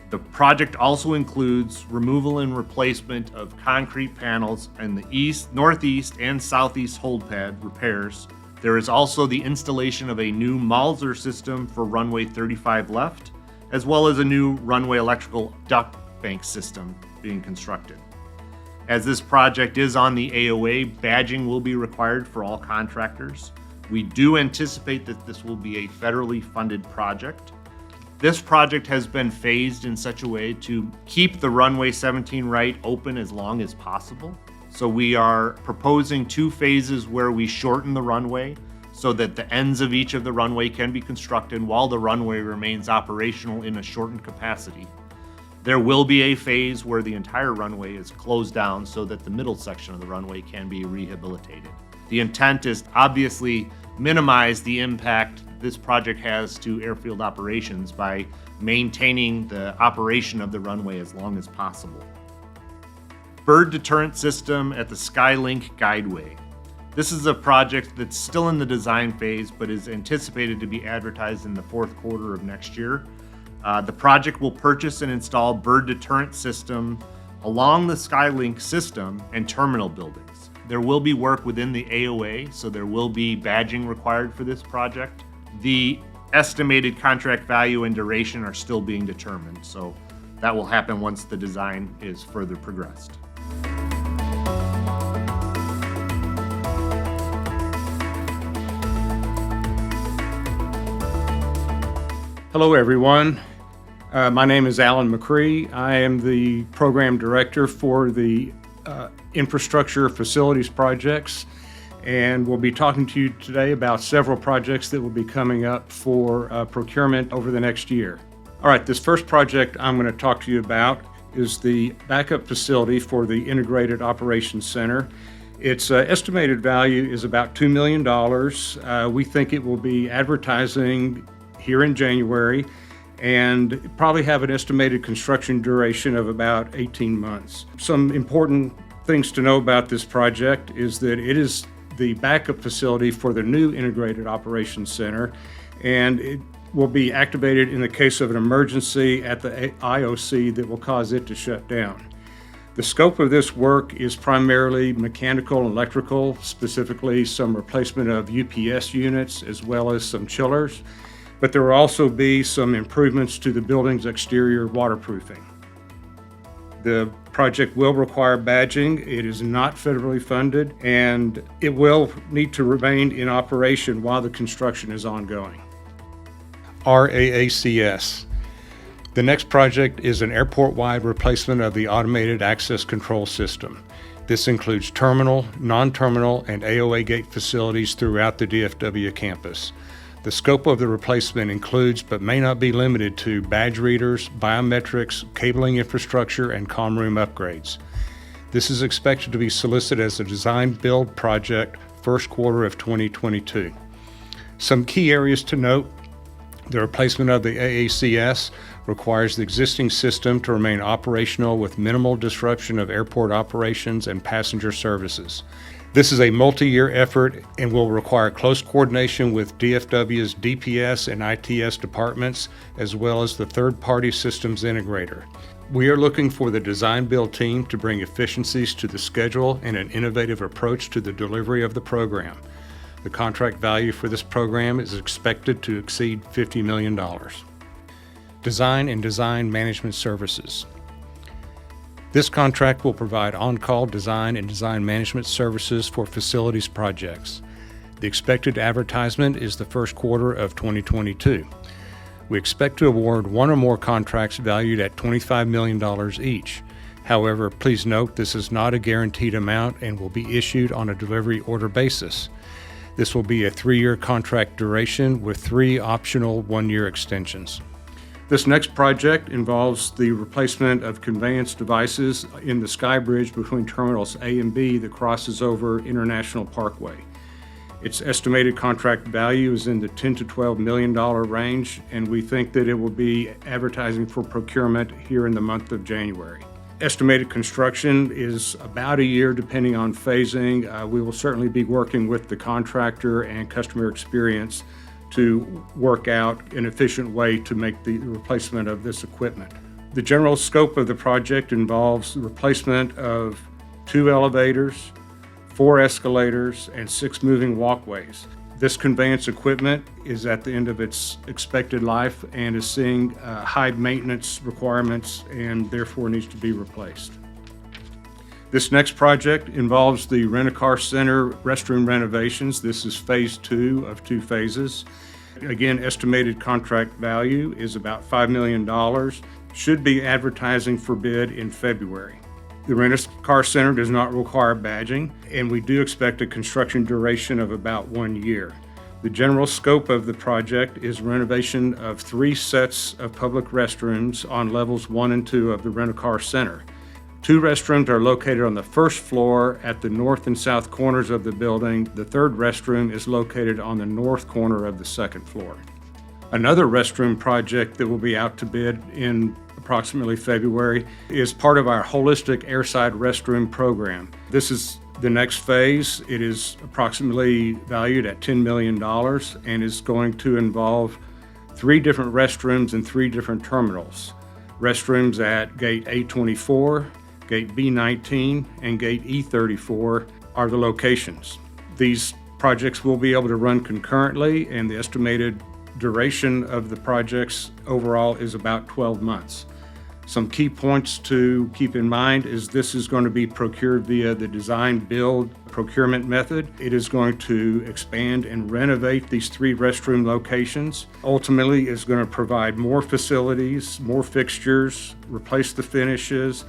The project also includes removal and replacement of concrete panels in the east, northeast, and southeast hold pad repairs. There is also the installation of a new Malzer system for runway 35 left, as well as a new runway electrical duct bank system being constructed. As this project is on the AOA, badging will be required for all contractors. We do anticipate that this will be a federally funded project. This project has been phased in such a way to keep the runway 17 right open as long as possible. So we are proposing 2 phases where we shorten the runway so that the ends of each of the runway can be constructed while the runway remains operational in a shortened capacity. There will be a phase where the entire runway is closed down so that the middle section of the runway can be rehabilitated. The intent is to obviously minimize the impact this project has to airfield operations by maintaining the operation of the runway as long as possible. Bird deterrent system at the Skylink Guideway. This is a project that's still in the design phase but is anticipated to be advertised in the fourth quarter of next year. The project will purchase and install bird deterrent system along the Skylink system and terminal buildings. There will be work within the AOA, so there will be badging required for this project. The estimated contract value and duration are still being determined, so that will happen once the design is further progressed. Hello, everyone. My name is Alan McCree. I am the program director for the infrastructure facilities projects, and we'll be talking to you today about several projects that will be coming up for procurement over the next year. All right, this first project I'm going to talk to you about is the backup facility for the Integrated Operations Center. Its estimated value is about $2 million. We think it will be advertising here in January and probably have an estimated construction duration of about 18 months. Some important things to know about this project is that it is the backup facility for the new Integrated Operations Center, and it will be activated in the case of an emergency at the IOC that will cause it to shut down. The scope of this work is primarily mechanical and electrical, specifically some replacement of UPS units as well as some chillers, but there will also be some improvements to the building's exterior waterproofing. The project will require badging. It is not federally funded, and it will need to remain in operation while the construction is ongoing. RAACS. The next project is an airport-wide replacement of the automated access control system. This includes terminal, non-terminal, and AOA gate facilities throughout the DFW campus. The scope of the replacement includes, but may not be limited to, badge readers, biometrics, cabling infrastructure, and comm room upgrades. This is expected to be solicited as a design-build project first quarter of 2022. Some key areas to note: the replacement of the AACS requires the existing system to remain operational with minimal disruption of airport operations and passenger services. This is a multi-year effort and will require close coordination with DFW's DPS and ITS departments, as well as the third-party systems integrator. We are looking for the design-build team to bring efficiencies to the schedule and an innovative approach to the delivery of the program. The contract value for this program is expected to exceed $50 million. Design and design management services. This contract will provide on-call design and design management services for facilities projects. The expected advertisement is the first quarter of 2022. We expect to award one or more contracts valued at $25 million each. However, please note this is not a guaranteed amount and will be issued on a delivery order basis. This will be a 3-year contract duration with 3 optional 1-year extensions. This next project involves the replacement of conveyance devices in the sky bridge between terminals A and B that crosses over International Parkway. Its estimated contract value is in the $10 to $12 million range, and we think that it will be advertising for procurement here in the month of January. Estimated construction is about a year depending on phasing. We will certainly be working with the contractor and customer experience to work out an efficient way to make the replacement of this equipment. The general scope of the project involves the replacement of 2 elevators, 4 escalators, and 6 moving walkways. This conveyance equipment is at the end of its expected life and is seeing high maintenance requirements and therefore needs to be replaced. This next project involves the Rent-A-Car Center restroom renovations. This is phase 2 of 2 phases. Again, estimated contract value is about $5 million. Should be advertising for bid in February. The Rent-A-Car Center does not require badging, and we do expect a construction duration of about 1 year. The general scope of the project is renovation of 3 sets of public restrooms on levels 1 and 2 of the Rent-A-Car Center. 2 restrooms are located on the first floor at the north and south corners of the building. The 3rd restroom is located on the north corner of the 2nd floor. Another restroom project that will be out to bid in approximately February is part of our holistic airside restroom program. This is the next phase. It is approximately valued at $10 million and is going to involve 3 different restrooms in 3 different terminals. Restrooms at Gate A24, Gate B19, and Gate E34 are the locations. These projects will be able to run concurrently, and the estimated duration of the projects overall is about 12 months. Some key points to keep in mind is this is going to be procured via the design-build procurement method. It is going to expand and renovate these 3 restroom locations. Ultimately, it's going to provide more facilities, more fixtures, replace the finishes,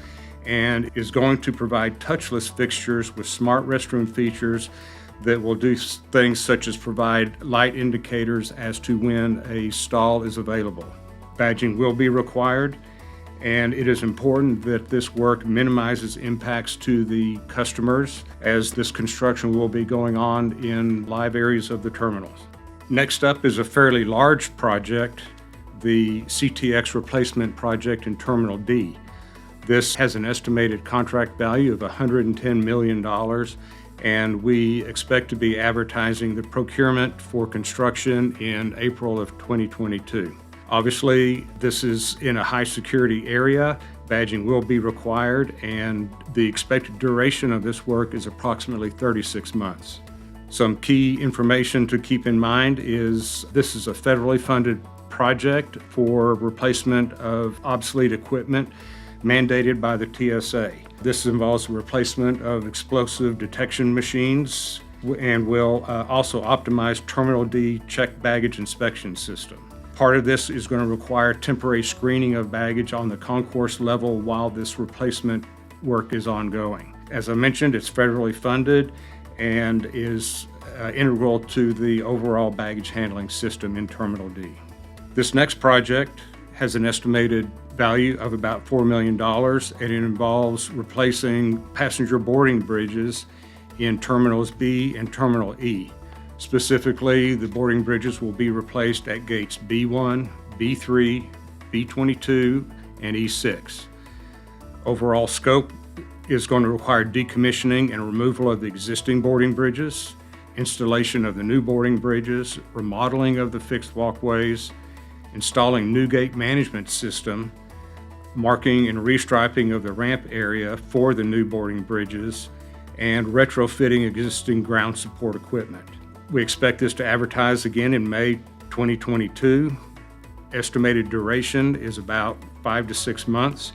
and is going to provide touchless fixtures with smart restroom features that will do things such as provide light indicators as to when a stall is available. Badging will be required, and it is important that this work minimizes impacts to the customers as this construction will be going on in live areas of the terminals. Next up is a fairly large project, the CTX replacement project in Terminal D. This has an estimated contract value of $110 million and we expect to be advertising the procurement for construction in April of 2022. Obviously, this is in a high security area. Badging will be required, and the expected duration of this work is approximately 36 months. Some key information to keep in mind is this is a federally funded project for replacement of obsolete equipment mandated by the TSA. This involves the replacement of explosive detection machines and will also optimize Terminal D checked baggage inspection system. Part of this is going to require temporary screening of baggage on the concourse level while this replacement work is ongoing. As I mentioned, it's federally funded and is integral to the overall baggage handling system in Terminal D. This next project has an estimated value of about $4 million, and it involves replacing passenger boarding bridges in Terminals B and Terminal E. Specifically, the boarding bridges will be replaced at gates B1, B3, B22, and E6. Overall scope is going to require decommissioning and removal of the existing boarding bridges, installation of the new boarding bridges, remodeling of the fixed walkways, installing new gate management system, marking and restriping of the ramp area for the new boarding bridges, and retrofitting existing ground support equipment. We expect this to advertise again in May 2022. Estimated duration is about 5 to 6 months,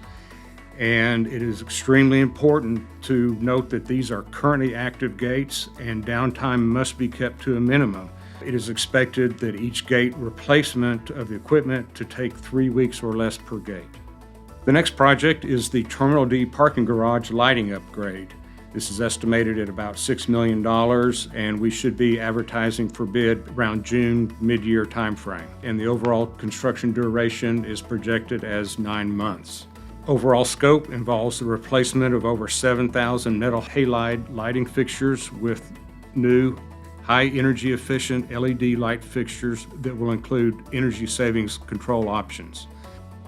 and it is extremely important to note that these are currently active gates and downtime must be kept to a minimum. It is expected that each gate replacement of the equipment to take 3 weeks or less per gate. The next project is the Terminal D parking garage lighting upgrade. This is estimated at about $6 million, and we should be advertising for bid around June mid-year timeframe. And the overall construction duration is projected as 9 months. Overall scope involves the replacement of over 7,000 metal halide lighting fixtures with new high energy efficient LED light fixtures that will include energy savings control options.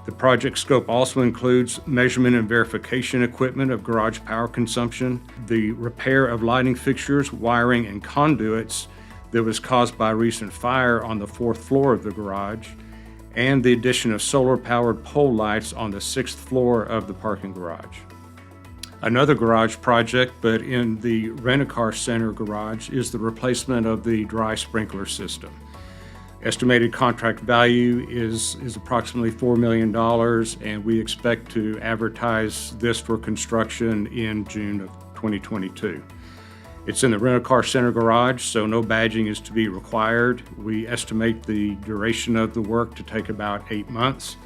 The project scope also includes measurement and verification equipment of garage power consumption, the repair of lighting fixtures, wiring, and conduits that was caused by a recent fire on the 4th floor of the garage, and the addition of solar-powered pole lights on the 6th floor of the parking garage. Another garage project, but in the Rent-A-Car Center garage, is the replacement of the dry sprinkler system. Estimated contract value is approximately $4 million, and we expect to advertise this for construction in June of 2022. It's in the Rent-A-Car Center garage, so no badging is to be required. We estimate the duration of the work to take about 8 months,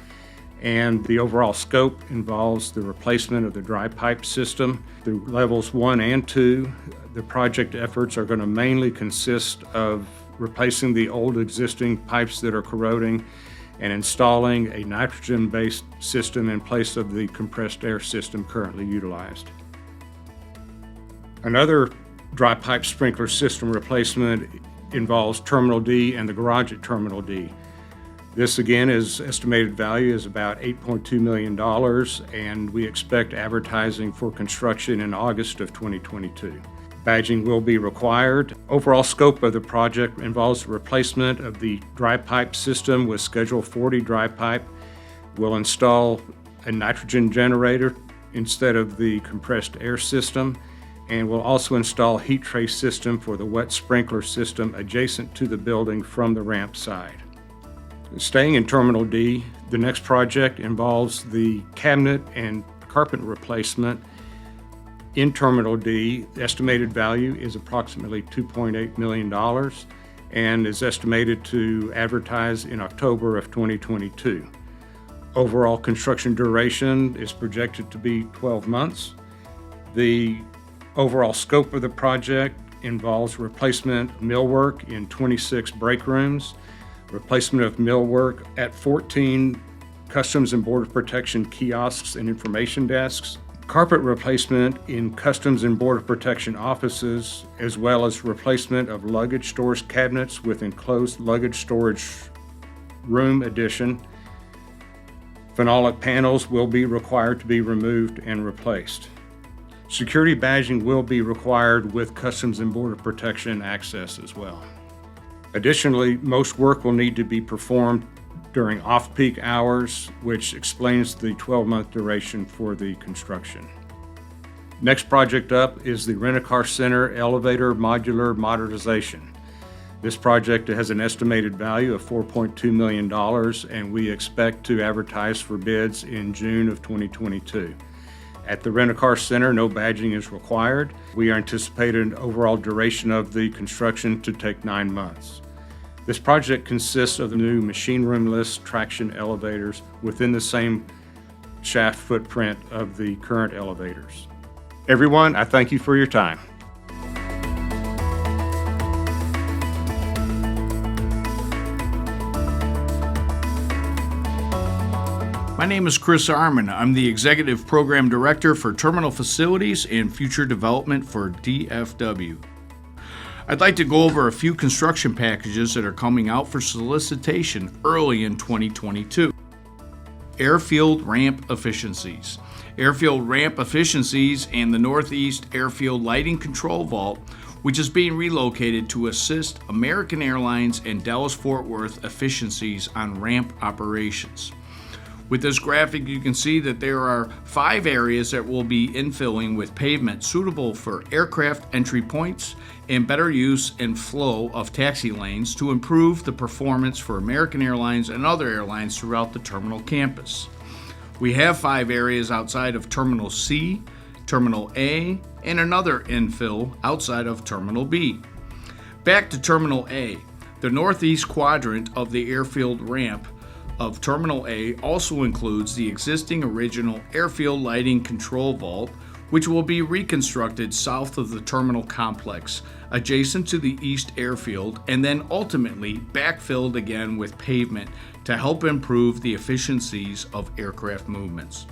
and the overall scope involves the replacement of the dry pipe system through levels 1 and 2. The project efforts are going to mainly consist of replacing the old existing pipes that are corroding and installing a nitrogen-based system in place of the compressed air system currently utilized. Another dry pipe sprinkler system replacement involves Terminal D and the garage at Terminal D. This again is estimated value is about $8.2 million, and we expect advertising for construction in August of 2022. Badging will be required. Overall scope of the project involves the replacement of the dry pipe system with Schedule 40 dry pipe. We'll install a nitrogen generator instead of the compressed air system, and we'll also install heat trace system for the wet sprinkler system adjacent to the building from the ramp side. Staying in Terminal D, the next project involves the cabinet and carpet replacement in Terminal D. The estimated value is approximately $2.8 million and is estimated to advertise in October of 2022. Overall construction duration is projected to be 12 months. The overall scope of the project involves replacement millwork in 26 break rooms, replacement of millwork at 14 Customs and Border Protection kiosks and information desks, carpet replacement in Customs and Border Protection offices, as well as replacement of luggage storage cabinets with enclosed luggage storage room addition. Phenolic panels will be required to be removed and replaced. Security badging will be required with Customs and Border Protection access as well. Additionally, most work will need to be performed during off-peak hours, which explains the 12-month duration for the construction. Next project up is the Rent-A-Car Center Elevator Modular Modernization. This project has an estimated value of $4.2 million, and we expect to advertise for bids in June of 2022. At the Rent-A-Car Center, no badging is required. We are anticipating an overall duration of the construction to take 9 months. This project consists of the new machine roomless traction elevators within the same shaft footprint of the current elevators. Everyone, I thank you for your time. My name is Chris Arman. I'm the Executive Program Director for Terminal Facilities and Future Development for DFW. I'd like to go over a few construction packages that are coming out for solicitation early in 2022. Airfield ramp efficiencies. Airfield ramp efficiencies and the Northeast Airfield Lighting Control Vault, which is being relocated to assist American Airlines and Dallas-Fort Worth efficiencies on ramp operations. With this graphic, you can see that there are 5 areas that will be infilling with pavement suitable for aircraft entry points and better use and flow of taxi lanes to improve the performance for American Airlines and other airlines throughout the terminal campus. We have 5 areas outside of Terminal C, Terminal A, and another infill outside of Terminal B. Back to Terminal A, the northeast quadrant of the airfield ramp of Terminal A also includes the existing original airfield lighting control vault, which will be reconstructed south of the terminal complex, adjacent to the east airfield, and then ultimately backfilled again with pavement to help improve the efficiencies of aircraft movements.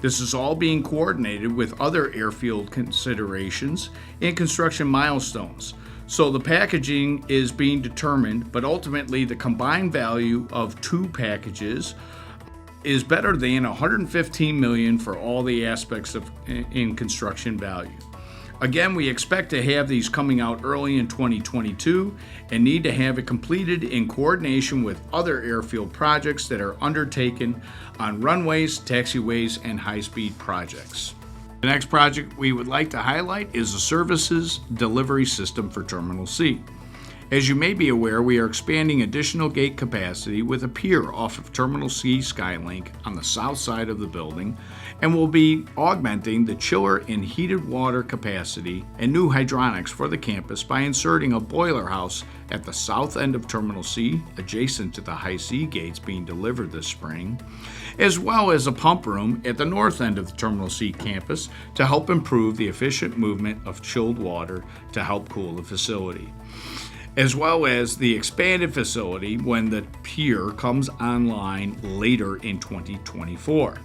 This is all being coordinated with other airfield considerations and construction milestones. So the packaging is being determined, but ultimately the combined value of 2 packages is better than $115 million for all the aspects of in construction value. Again, we expect to have these coming out early in 2022 and need to have it completed in coordination with other airfield projects that are undertaken on runways, taxiways, and high-speed projects. The next project we would like to highlight is the services delivery system for Terminal C. As you may be aware, we are expanding additional gate capacity with a pier off of Terminal C Skylink on the south side of the building, and will be augmenting the chiller and heated water capacity and new hydronics for the campus by inserting a boiler house at the south end of Terminal C, adjacent to the high C gates being delivered this spring, as well as a pump room at the north end of the Terminal C campus to help improve the efficient movement of chilled water to help cool the facility, as well as the expanded facility when the pier comes online later in 2024.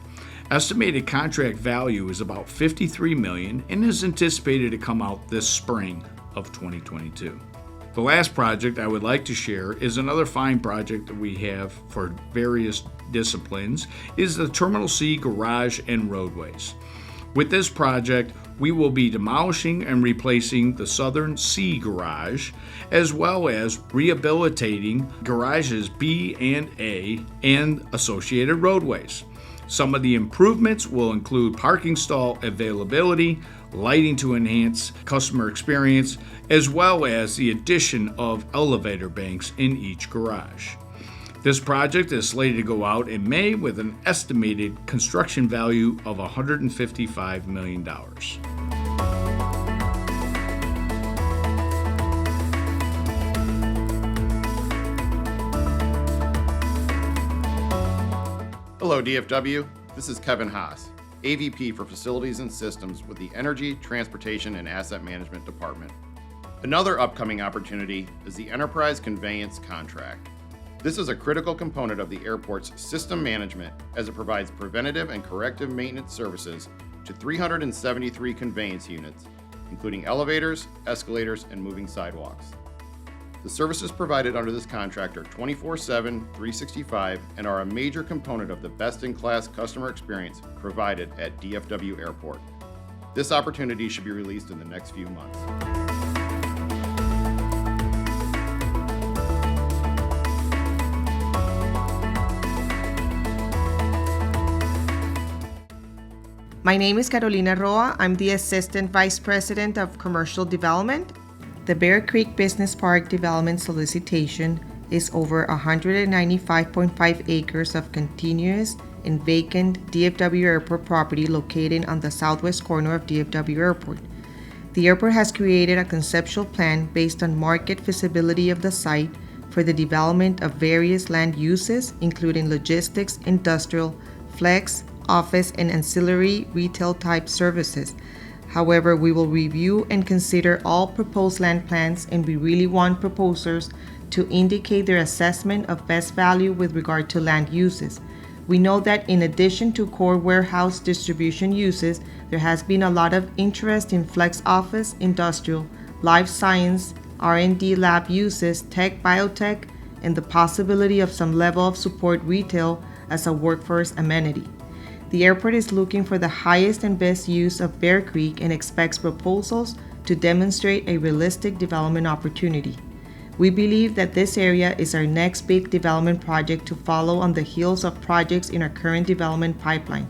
Estimated contract value is about $53 million and is anticipated to come out this spring of 2022. The last project I would like to share is another fine project that we have for various disciplines, is the Terminal C garage and roadways. With this project, we will be demolishing and replacing the Southern C garage, as well as rehabilitating garages B and A and associated roadways. Some of the improvements will include parking stall availability, lighting to enhance customer experience, as well as the addition of elevator banks in each garage. This project is slated to go out in May with an estimated construction value of $155 million. Hello DFW, this is Kevin Haas, AVP for Facilities and Systems with the Energy, Transportation, and Asset Management Department. Another upcoming opportunity is the Enterprise Conveyance Contract. This is a critical component of the airport's system management as it provides preventative and corrective maintenance services to 373 conveyance units, including elevators, escalators, and moving sidewalks. The services provided under this contract are 24/7, 365, and are a major component of the best-in-class customer experience provided at DFW Airport. This opportunity should be released in the next few months. My name is Carolina Roa. I'm the Assistant Vice President of Commercial Development. The Bear Creek Business Park Development solicitation is over 195.5 acres of continuous and vacant DFW Airport property located on the southwest corner of DFW Airport. The airport has created a conceptual plan based on market feasibility of the site for the development of various land uses, including logistics, industrial, flex, office, and ancillary retail type services. However, we will review and consider all proposed land plans, and we really want proposers to indicate their assessment of best value with regard to land uses. We know that in addition to core warehouse distribution uses, there has been a lot of interest in flex office, industrial, life science, R&D lab uses, tech, biotech, and the possibility of some level of support retail as a workforce amenity. The airport is looking for the highest and best use of Bear Creek and expects proposals to demonstrate a realistic development opportunity. We believe that this area is our next big development project to follow on the heels of projects in our current development pipeline.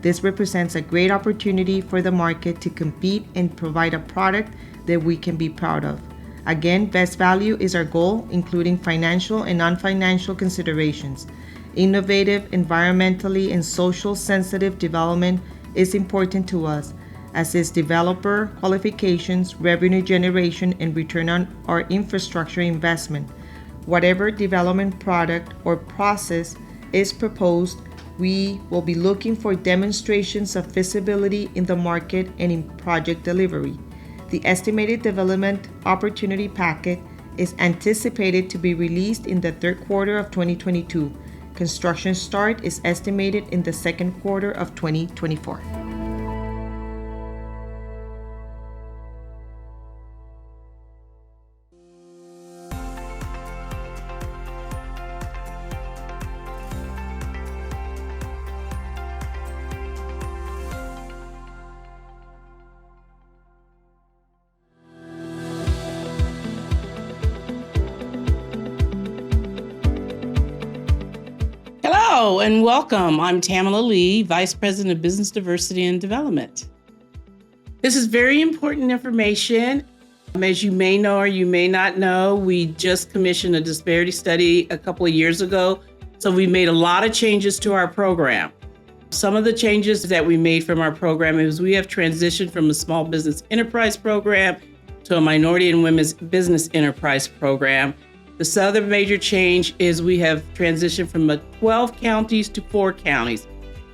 This represents a great opportunity for the market to compete and provide a product that we can be proud of. Again, best value is our goal, including financial and non-financial considerations. Innovative, environmentally and social sensitive development is important to us, as is developer qualifications, revenue generation, and return on our infrastructure investment. Whatever development product or process is proposed, we will be looking for demonstrations of feasibility in the market and in project delivery. The estimated development opportunity packet is anticipated to be released in the third quarter of 2022. Construction start is estimated in the second quarter of 2024. Hello and welcome. I'm Tamala Lee, Vice President of Business Diversity and Development. This is very important information. As you may know or you may not know, we just commissioned a disparity study a couple of years ago. So we made a lot of changes to our program. Some of the changes that we made from our program is we have transitioned from a small business enterprise program to a minority and women's business enterprise program. The other major change is we have transitioned from 12 counties to 4 counties.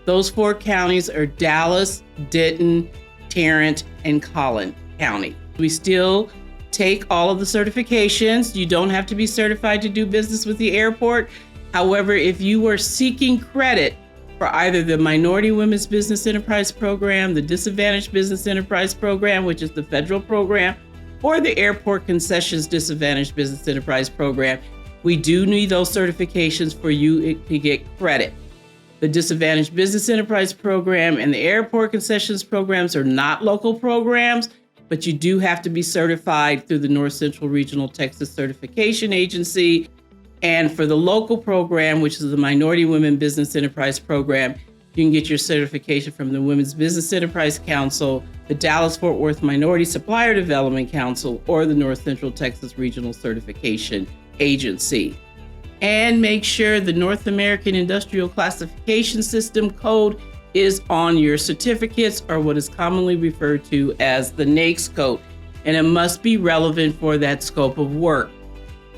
Those 4 counties are Dallas, Denton, Tarrant, and Collin County. We still take all of the certifications. You don't have to be certified to do business with the airport. However, if you are seeking credit for either the Minority Women's Business Enterprise Program, the Disadvantaged Business Enterprise Program, which is the federal program, or the Airport Concessions Disadvantaged Business Enterprise Program, we do need those certifications for you to get credit. The Disadvantaged Business Enterprise Program and the Airport Concessions programs are not local programs, but you do have to be certified through the North Central Regional Texas Certification Agency. And for the local program, which is the Minority Women Business Enterprise Program, you can get your certification from the Women's Business Enterprise Council, the Dallas-Fort Worth Minority Supplier Development Council, or the North Central Texas Regional Certification Agency. And make sure the North American Industrial Classification System code is on your certificates, or what is commonly referred to as the NAICS code, and it must be relevant for that scope of work.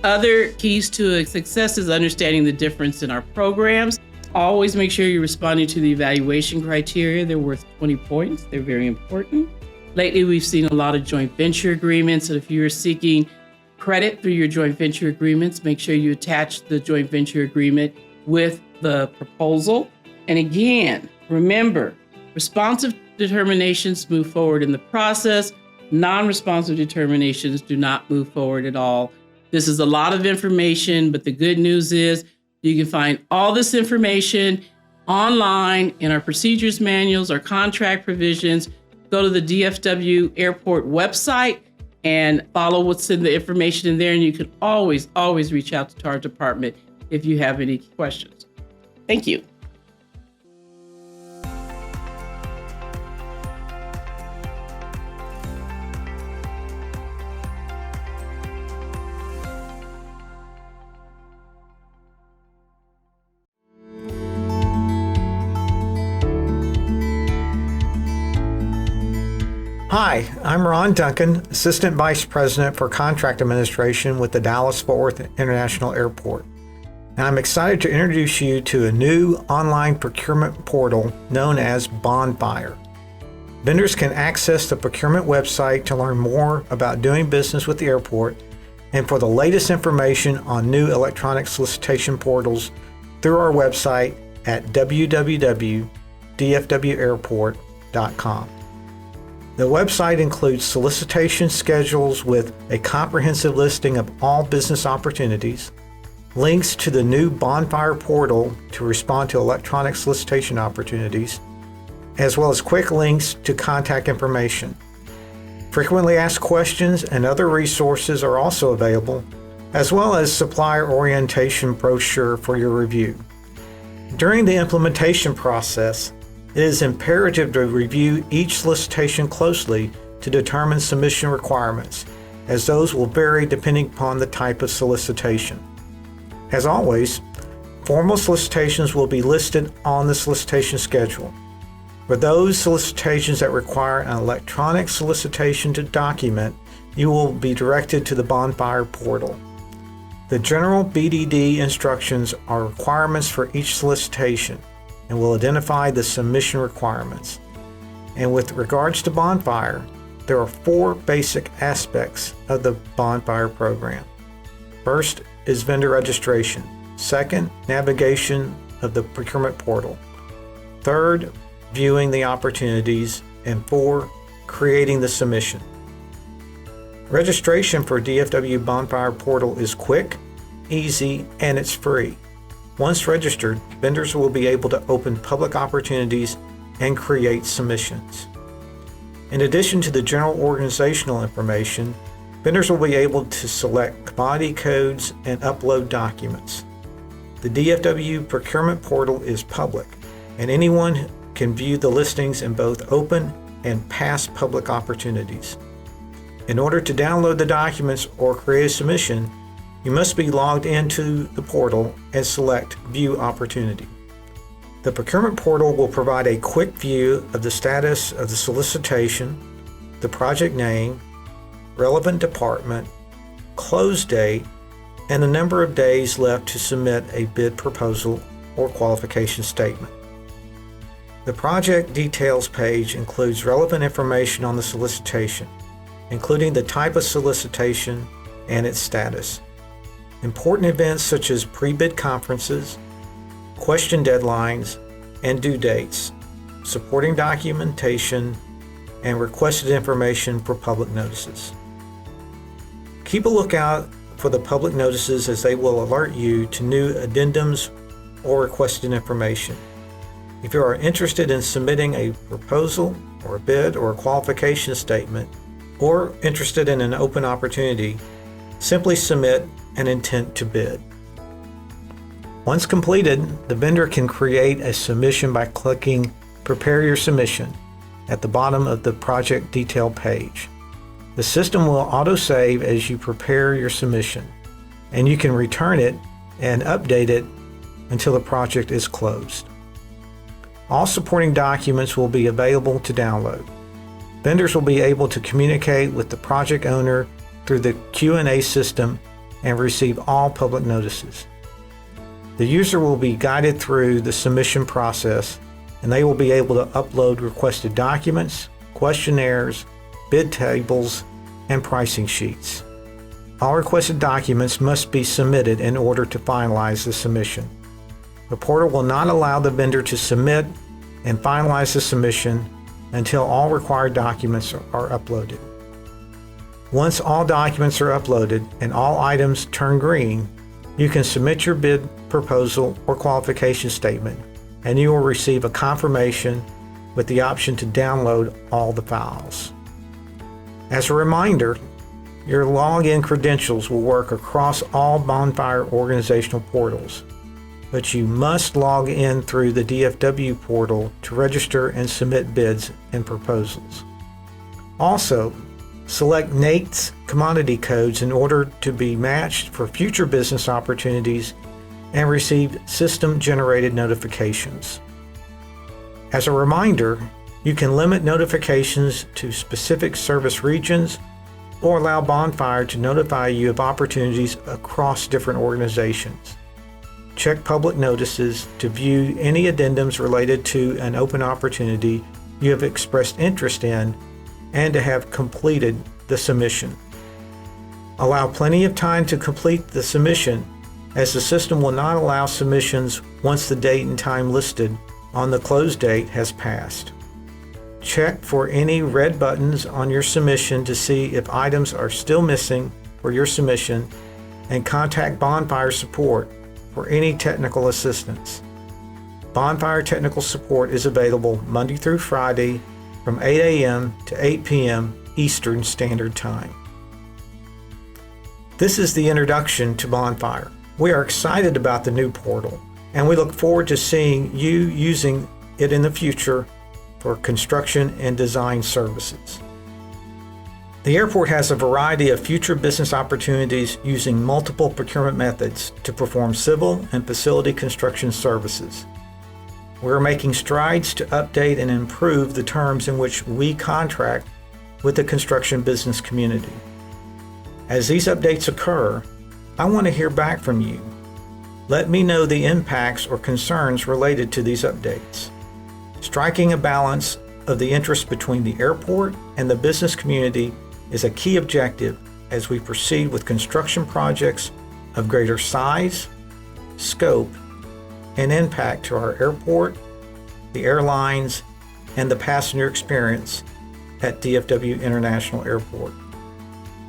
Other keys to success is understanding the difference in our programs. Always make sure you're responding to the evaluation criteria. They're worth 20 points. They're very important. Lately, we've seen a lot of joint venture agreements. And if you're seeking credit through your joint venture agreements, make sure you attach the joint venture agreement with the proposal. And again, remember, responsive determinations move forward in the process. Non-responsive determinations do not move forward at all. This is a lot of information, but the good news is you can find all this information online in our procedures manuals, our contract provisions. go to the DFW Airport website and follow what's in the information in there. And you can always reach out to our department if you have any questions. Thank you. Hi, I'm Ron Duncan, Assistant Vice President for Contract Administration with the Dallas-Fort Worth International Airport. And I'm excited to introduce you to a new online procurement portal known as Bonfire. Vendors can access the procurement website to learn more about doing business with the airport and for the latest information on new electronic solicitation portals through our website at www.dfwairport.com. The website includes solicitation schedules with a comprehensive listing of all business opportunities, links to the new Bonfire portal to respond to electronic solicitation opportunities, as well as quick links to contact information. Frequently asked questions and other resources are also available, as well as supplier orientation brochure for your review. During the implementation process, it is imperative to review each solicitation closely to determine submission requirements, as those will vary depending upon the type of solicitation. As always, formal solicitations will be listed on the solicitation schedule. For those solicitations that require an electronic solicitation to document, you will be directed to the Bonfire portal. The general BDD instructions are requirements for each solicitation and will identify the submission requirements. And with regards to Bonfire, there are 4 basic aspects of the Bonfire program. First is vendor registration. Second, navigation of the procurement portal. Third, viewing the opportunities. And 4, creating the submission. Registration for DFW Bonfire portal is quick, easy, and it's free. Once registered, vendors will be able to open public opportunities and create submissions. In addition to the general organizational information, vendors will be able to select commodity codes and upload documents. The DFW procurement portal is public, and anyone can view the listings in both open and past public opportunities. In order to download the documents or create a submission, you must be logged into the portal and select View Opportunity. The procurement portal will provide a quick view of the status of the solicitation, the project name, relevant department, close date, and the number of days left to submit a bid proposal or qualification statement. The project details page includes relevant information on the solicitation, including the type of solicitation and its status. Important events such as pre-bid conferences, question deadlines, and due dates, supporting documentation, and requested information for public notices. Keep a lookout for the public notices as they will alert you to new addendums or requested information. If you are interested in submitting a proposal or a bid or a qualification statement, or interested in an open opportunity, simply submit an intent to bid. Once completed, the vendor can create a submission by clicking Prepare Your Submission at the bottom of the project detail page. The system will auto-save as you prepare your submission, and you can return it and update it until the project is closed. All supporting documents will be available to download. Vendors will be able to communicate with the project owner through the Q&A system and receive all public notices. The user will be guided through the submission process, and they will be able to upload requested documents, questionnaires, bid tables, and pricing sheets. All requested documents must be submitted in order to finalize the submission. The portal will not allow the vendor to submit and finalize the submission until all required documents are uploaded. Once all documents are uploaded and all items turn green, you can submit your bid proposal or qualification statement, and you will receive a confirmation with the option to download all the files. As a reminder, your login credentials will work across all Bonfire organizational portals, but you must log in through the DFW portal to register and submit bids and proposals. Also, select NATE's commodity codes in order to be matched for future business opportunities and receive system-generated notifications. As a reminder, you can limit notifications to specific service regions or allow Bonfire to notify you of opportunities across different organizations. Check public notices to view any addendums related to an open opportunity you have expressed interest in and to have completed the submission. Allow plenty of time to complete the submission, as the system will not allow submissions once the date and time listed on the close date has passed. Check for any red buttons on your submission to see if items are still missing for your submission, and contact Bonfire support for any technical assistance. Bonfire technical support is available Monday through Friday from 8 a.m. to 8 p.m. Eastern Standard Time. This is the introduction to Bonfire. We are excited about the new portal, and we look forward to seeing you using it in the future for construction and design services. The airport has a variety of future business opportunities using multiple procurement methods to perform civil and facility construction services. We're making strides to update and improve the terms in which we contract with the construction business community. As these updates occur, I want to hear back from you. Let me know the impacts or concerns related to these updates. Striking a balance of the interest between the airport and the business community is a key objective as we proceed with construction projects of greater size, scope, and impact to our airport, the airlines, and the passenger experience at DFW International Airport.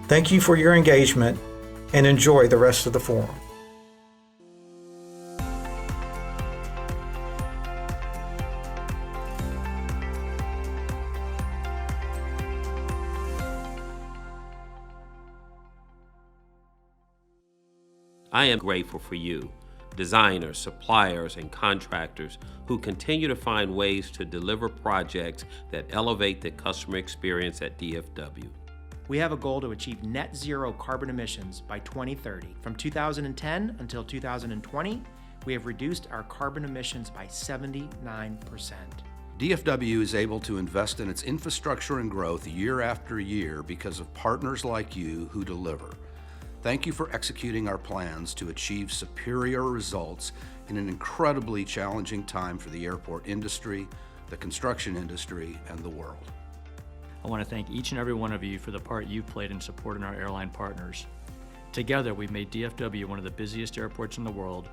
Thank you for your engagement and enjoy the rest of the forum. I am grateful for you, designers, suppliers, and contractors who continue to find ways to deliver projects that elevate the customer experience at DFW. We have a goal to achieve net zero carbon emissions by 2030. From 2010 until 2020, we have reduced our carbon emissions by 79%. DFW is able to invest in its infrastructure and growth year after year because of partners like you who deliver. Thank you for executing our plans to achieve superior results in an incredibly challenging time for the airport industry, the construction industry, and the world. I want to thank each and every one of you for the part you've played in supporting our airline partners. Together, we've made DFW one of the busiest airports in the world.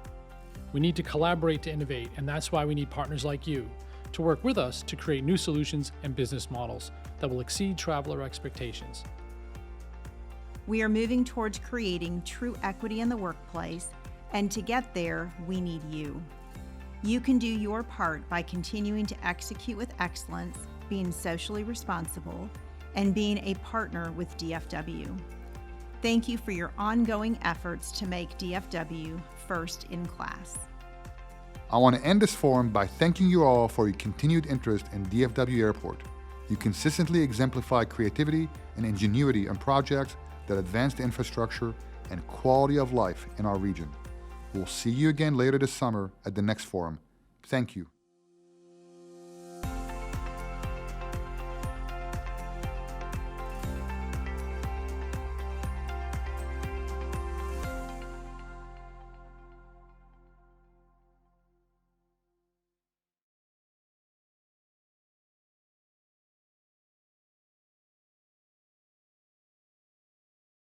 We need to collaborate to innovate, and that's why we need partners like you to work with us to create new solutions and business models that will exceed traveler expectations. We are moving towards creating true equity in the workplace, and to get there, we need you. You can do your part by continuing to execute with excellence, being socially responsible, and being a partner with DFW. Thank you for your ongoing efforts to make DFW first in class. I want to end this forum by thanking you all for your continued interest in DFW Airport. You consistently exemplify creativity and ingenuity on projects that advance the infrastructure and quality of life in our region. We'll see you again later this summer at the next forum. Thank you.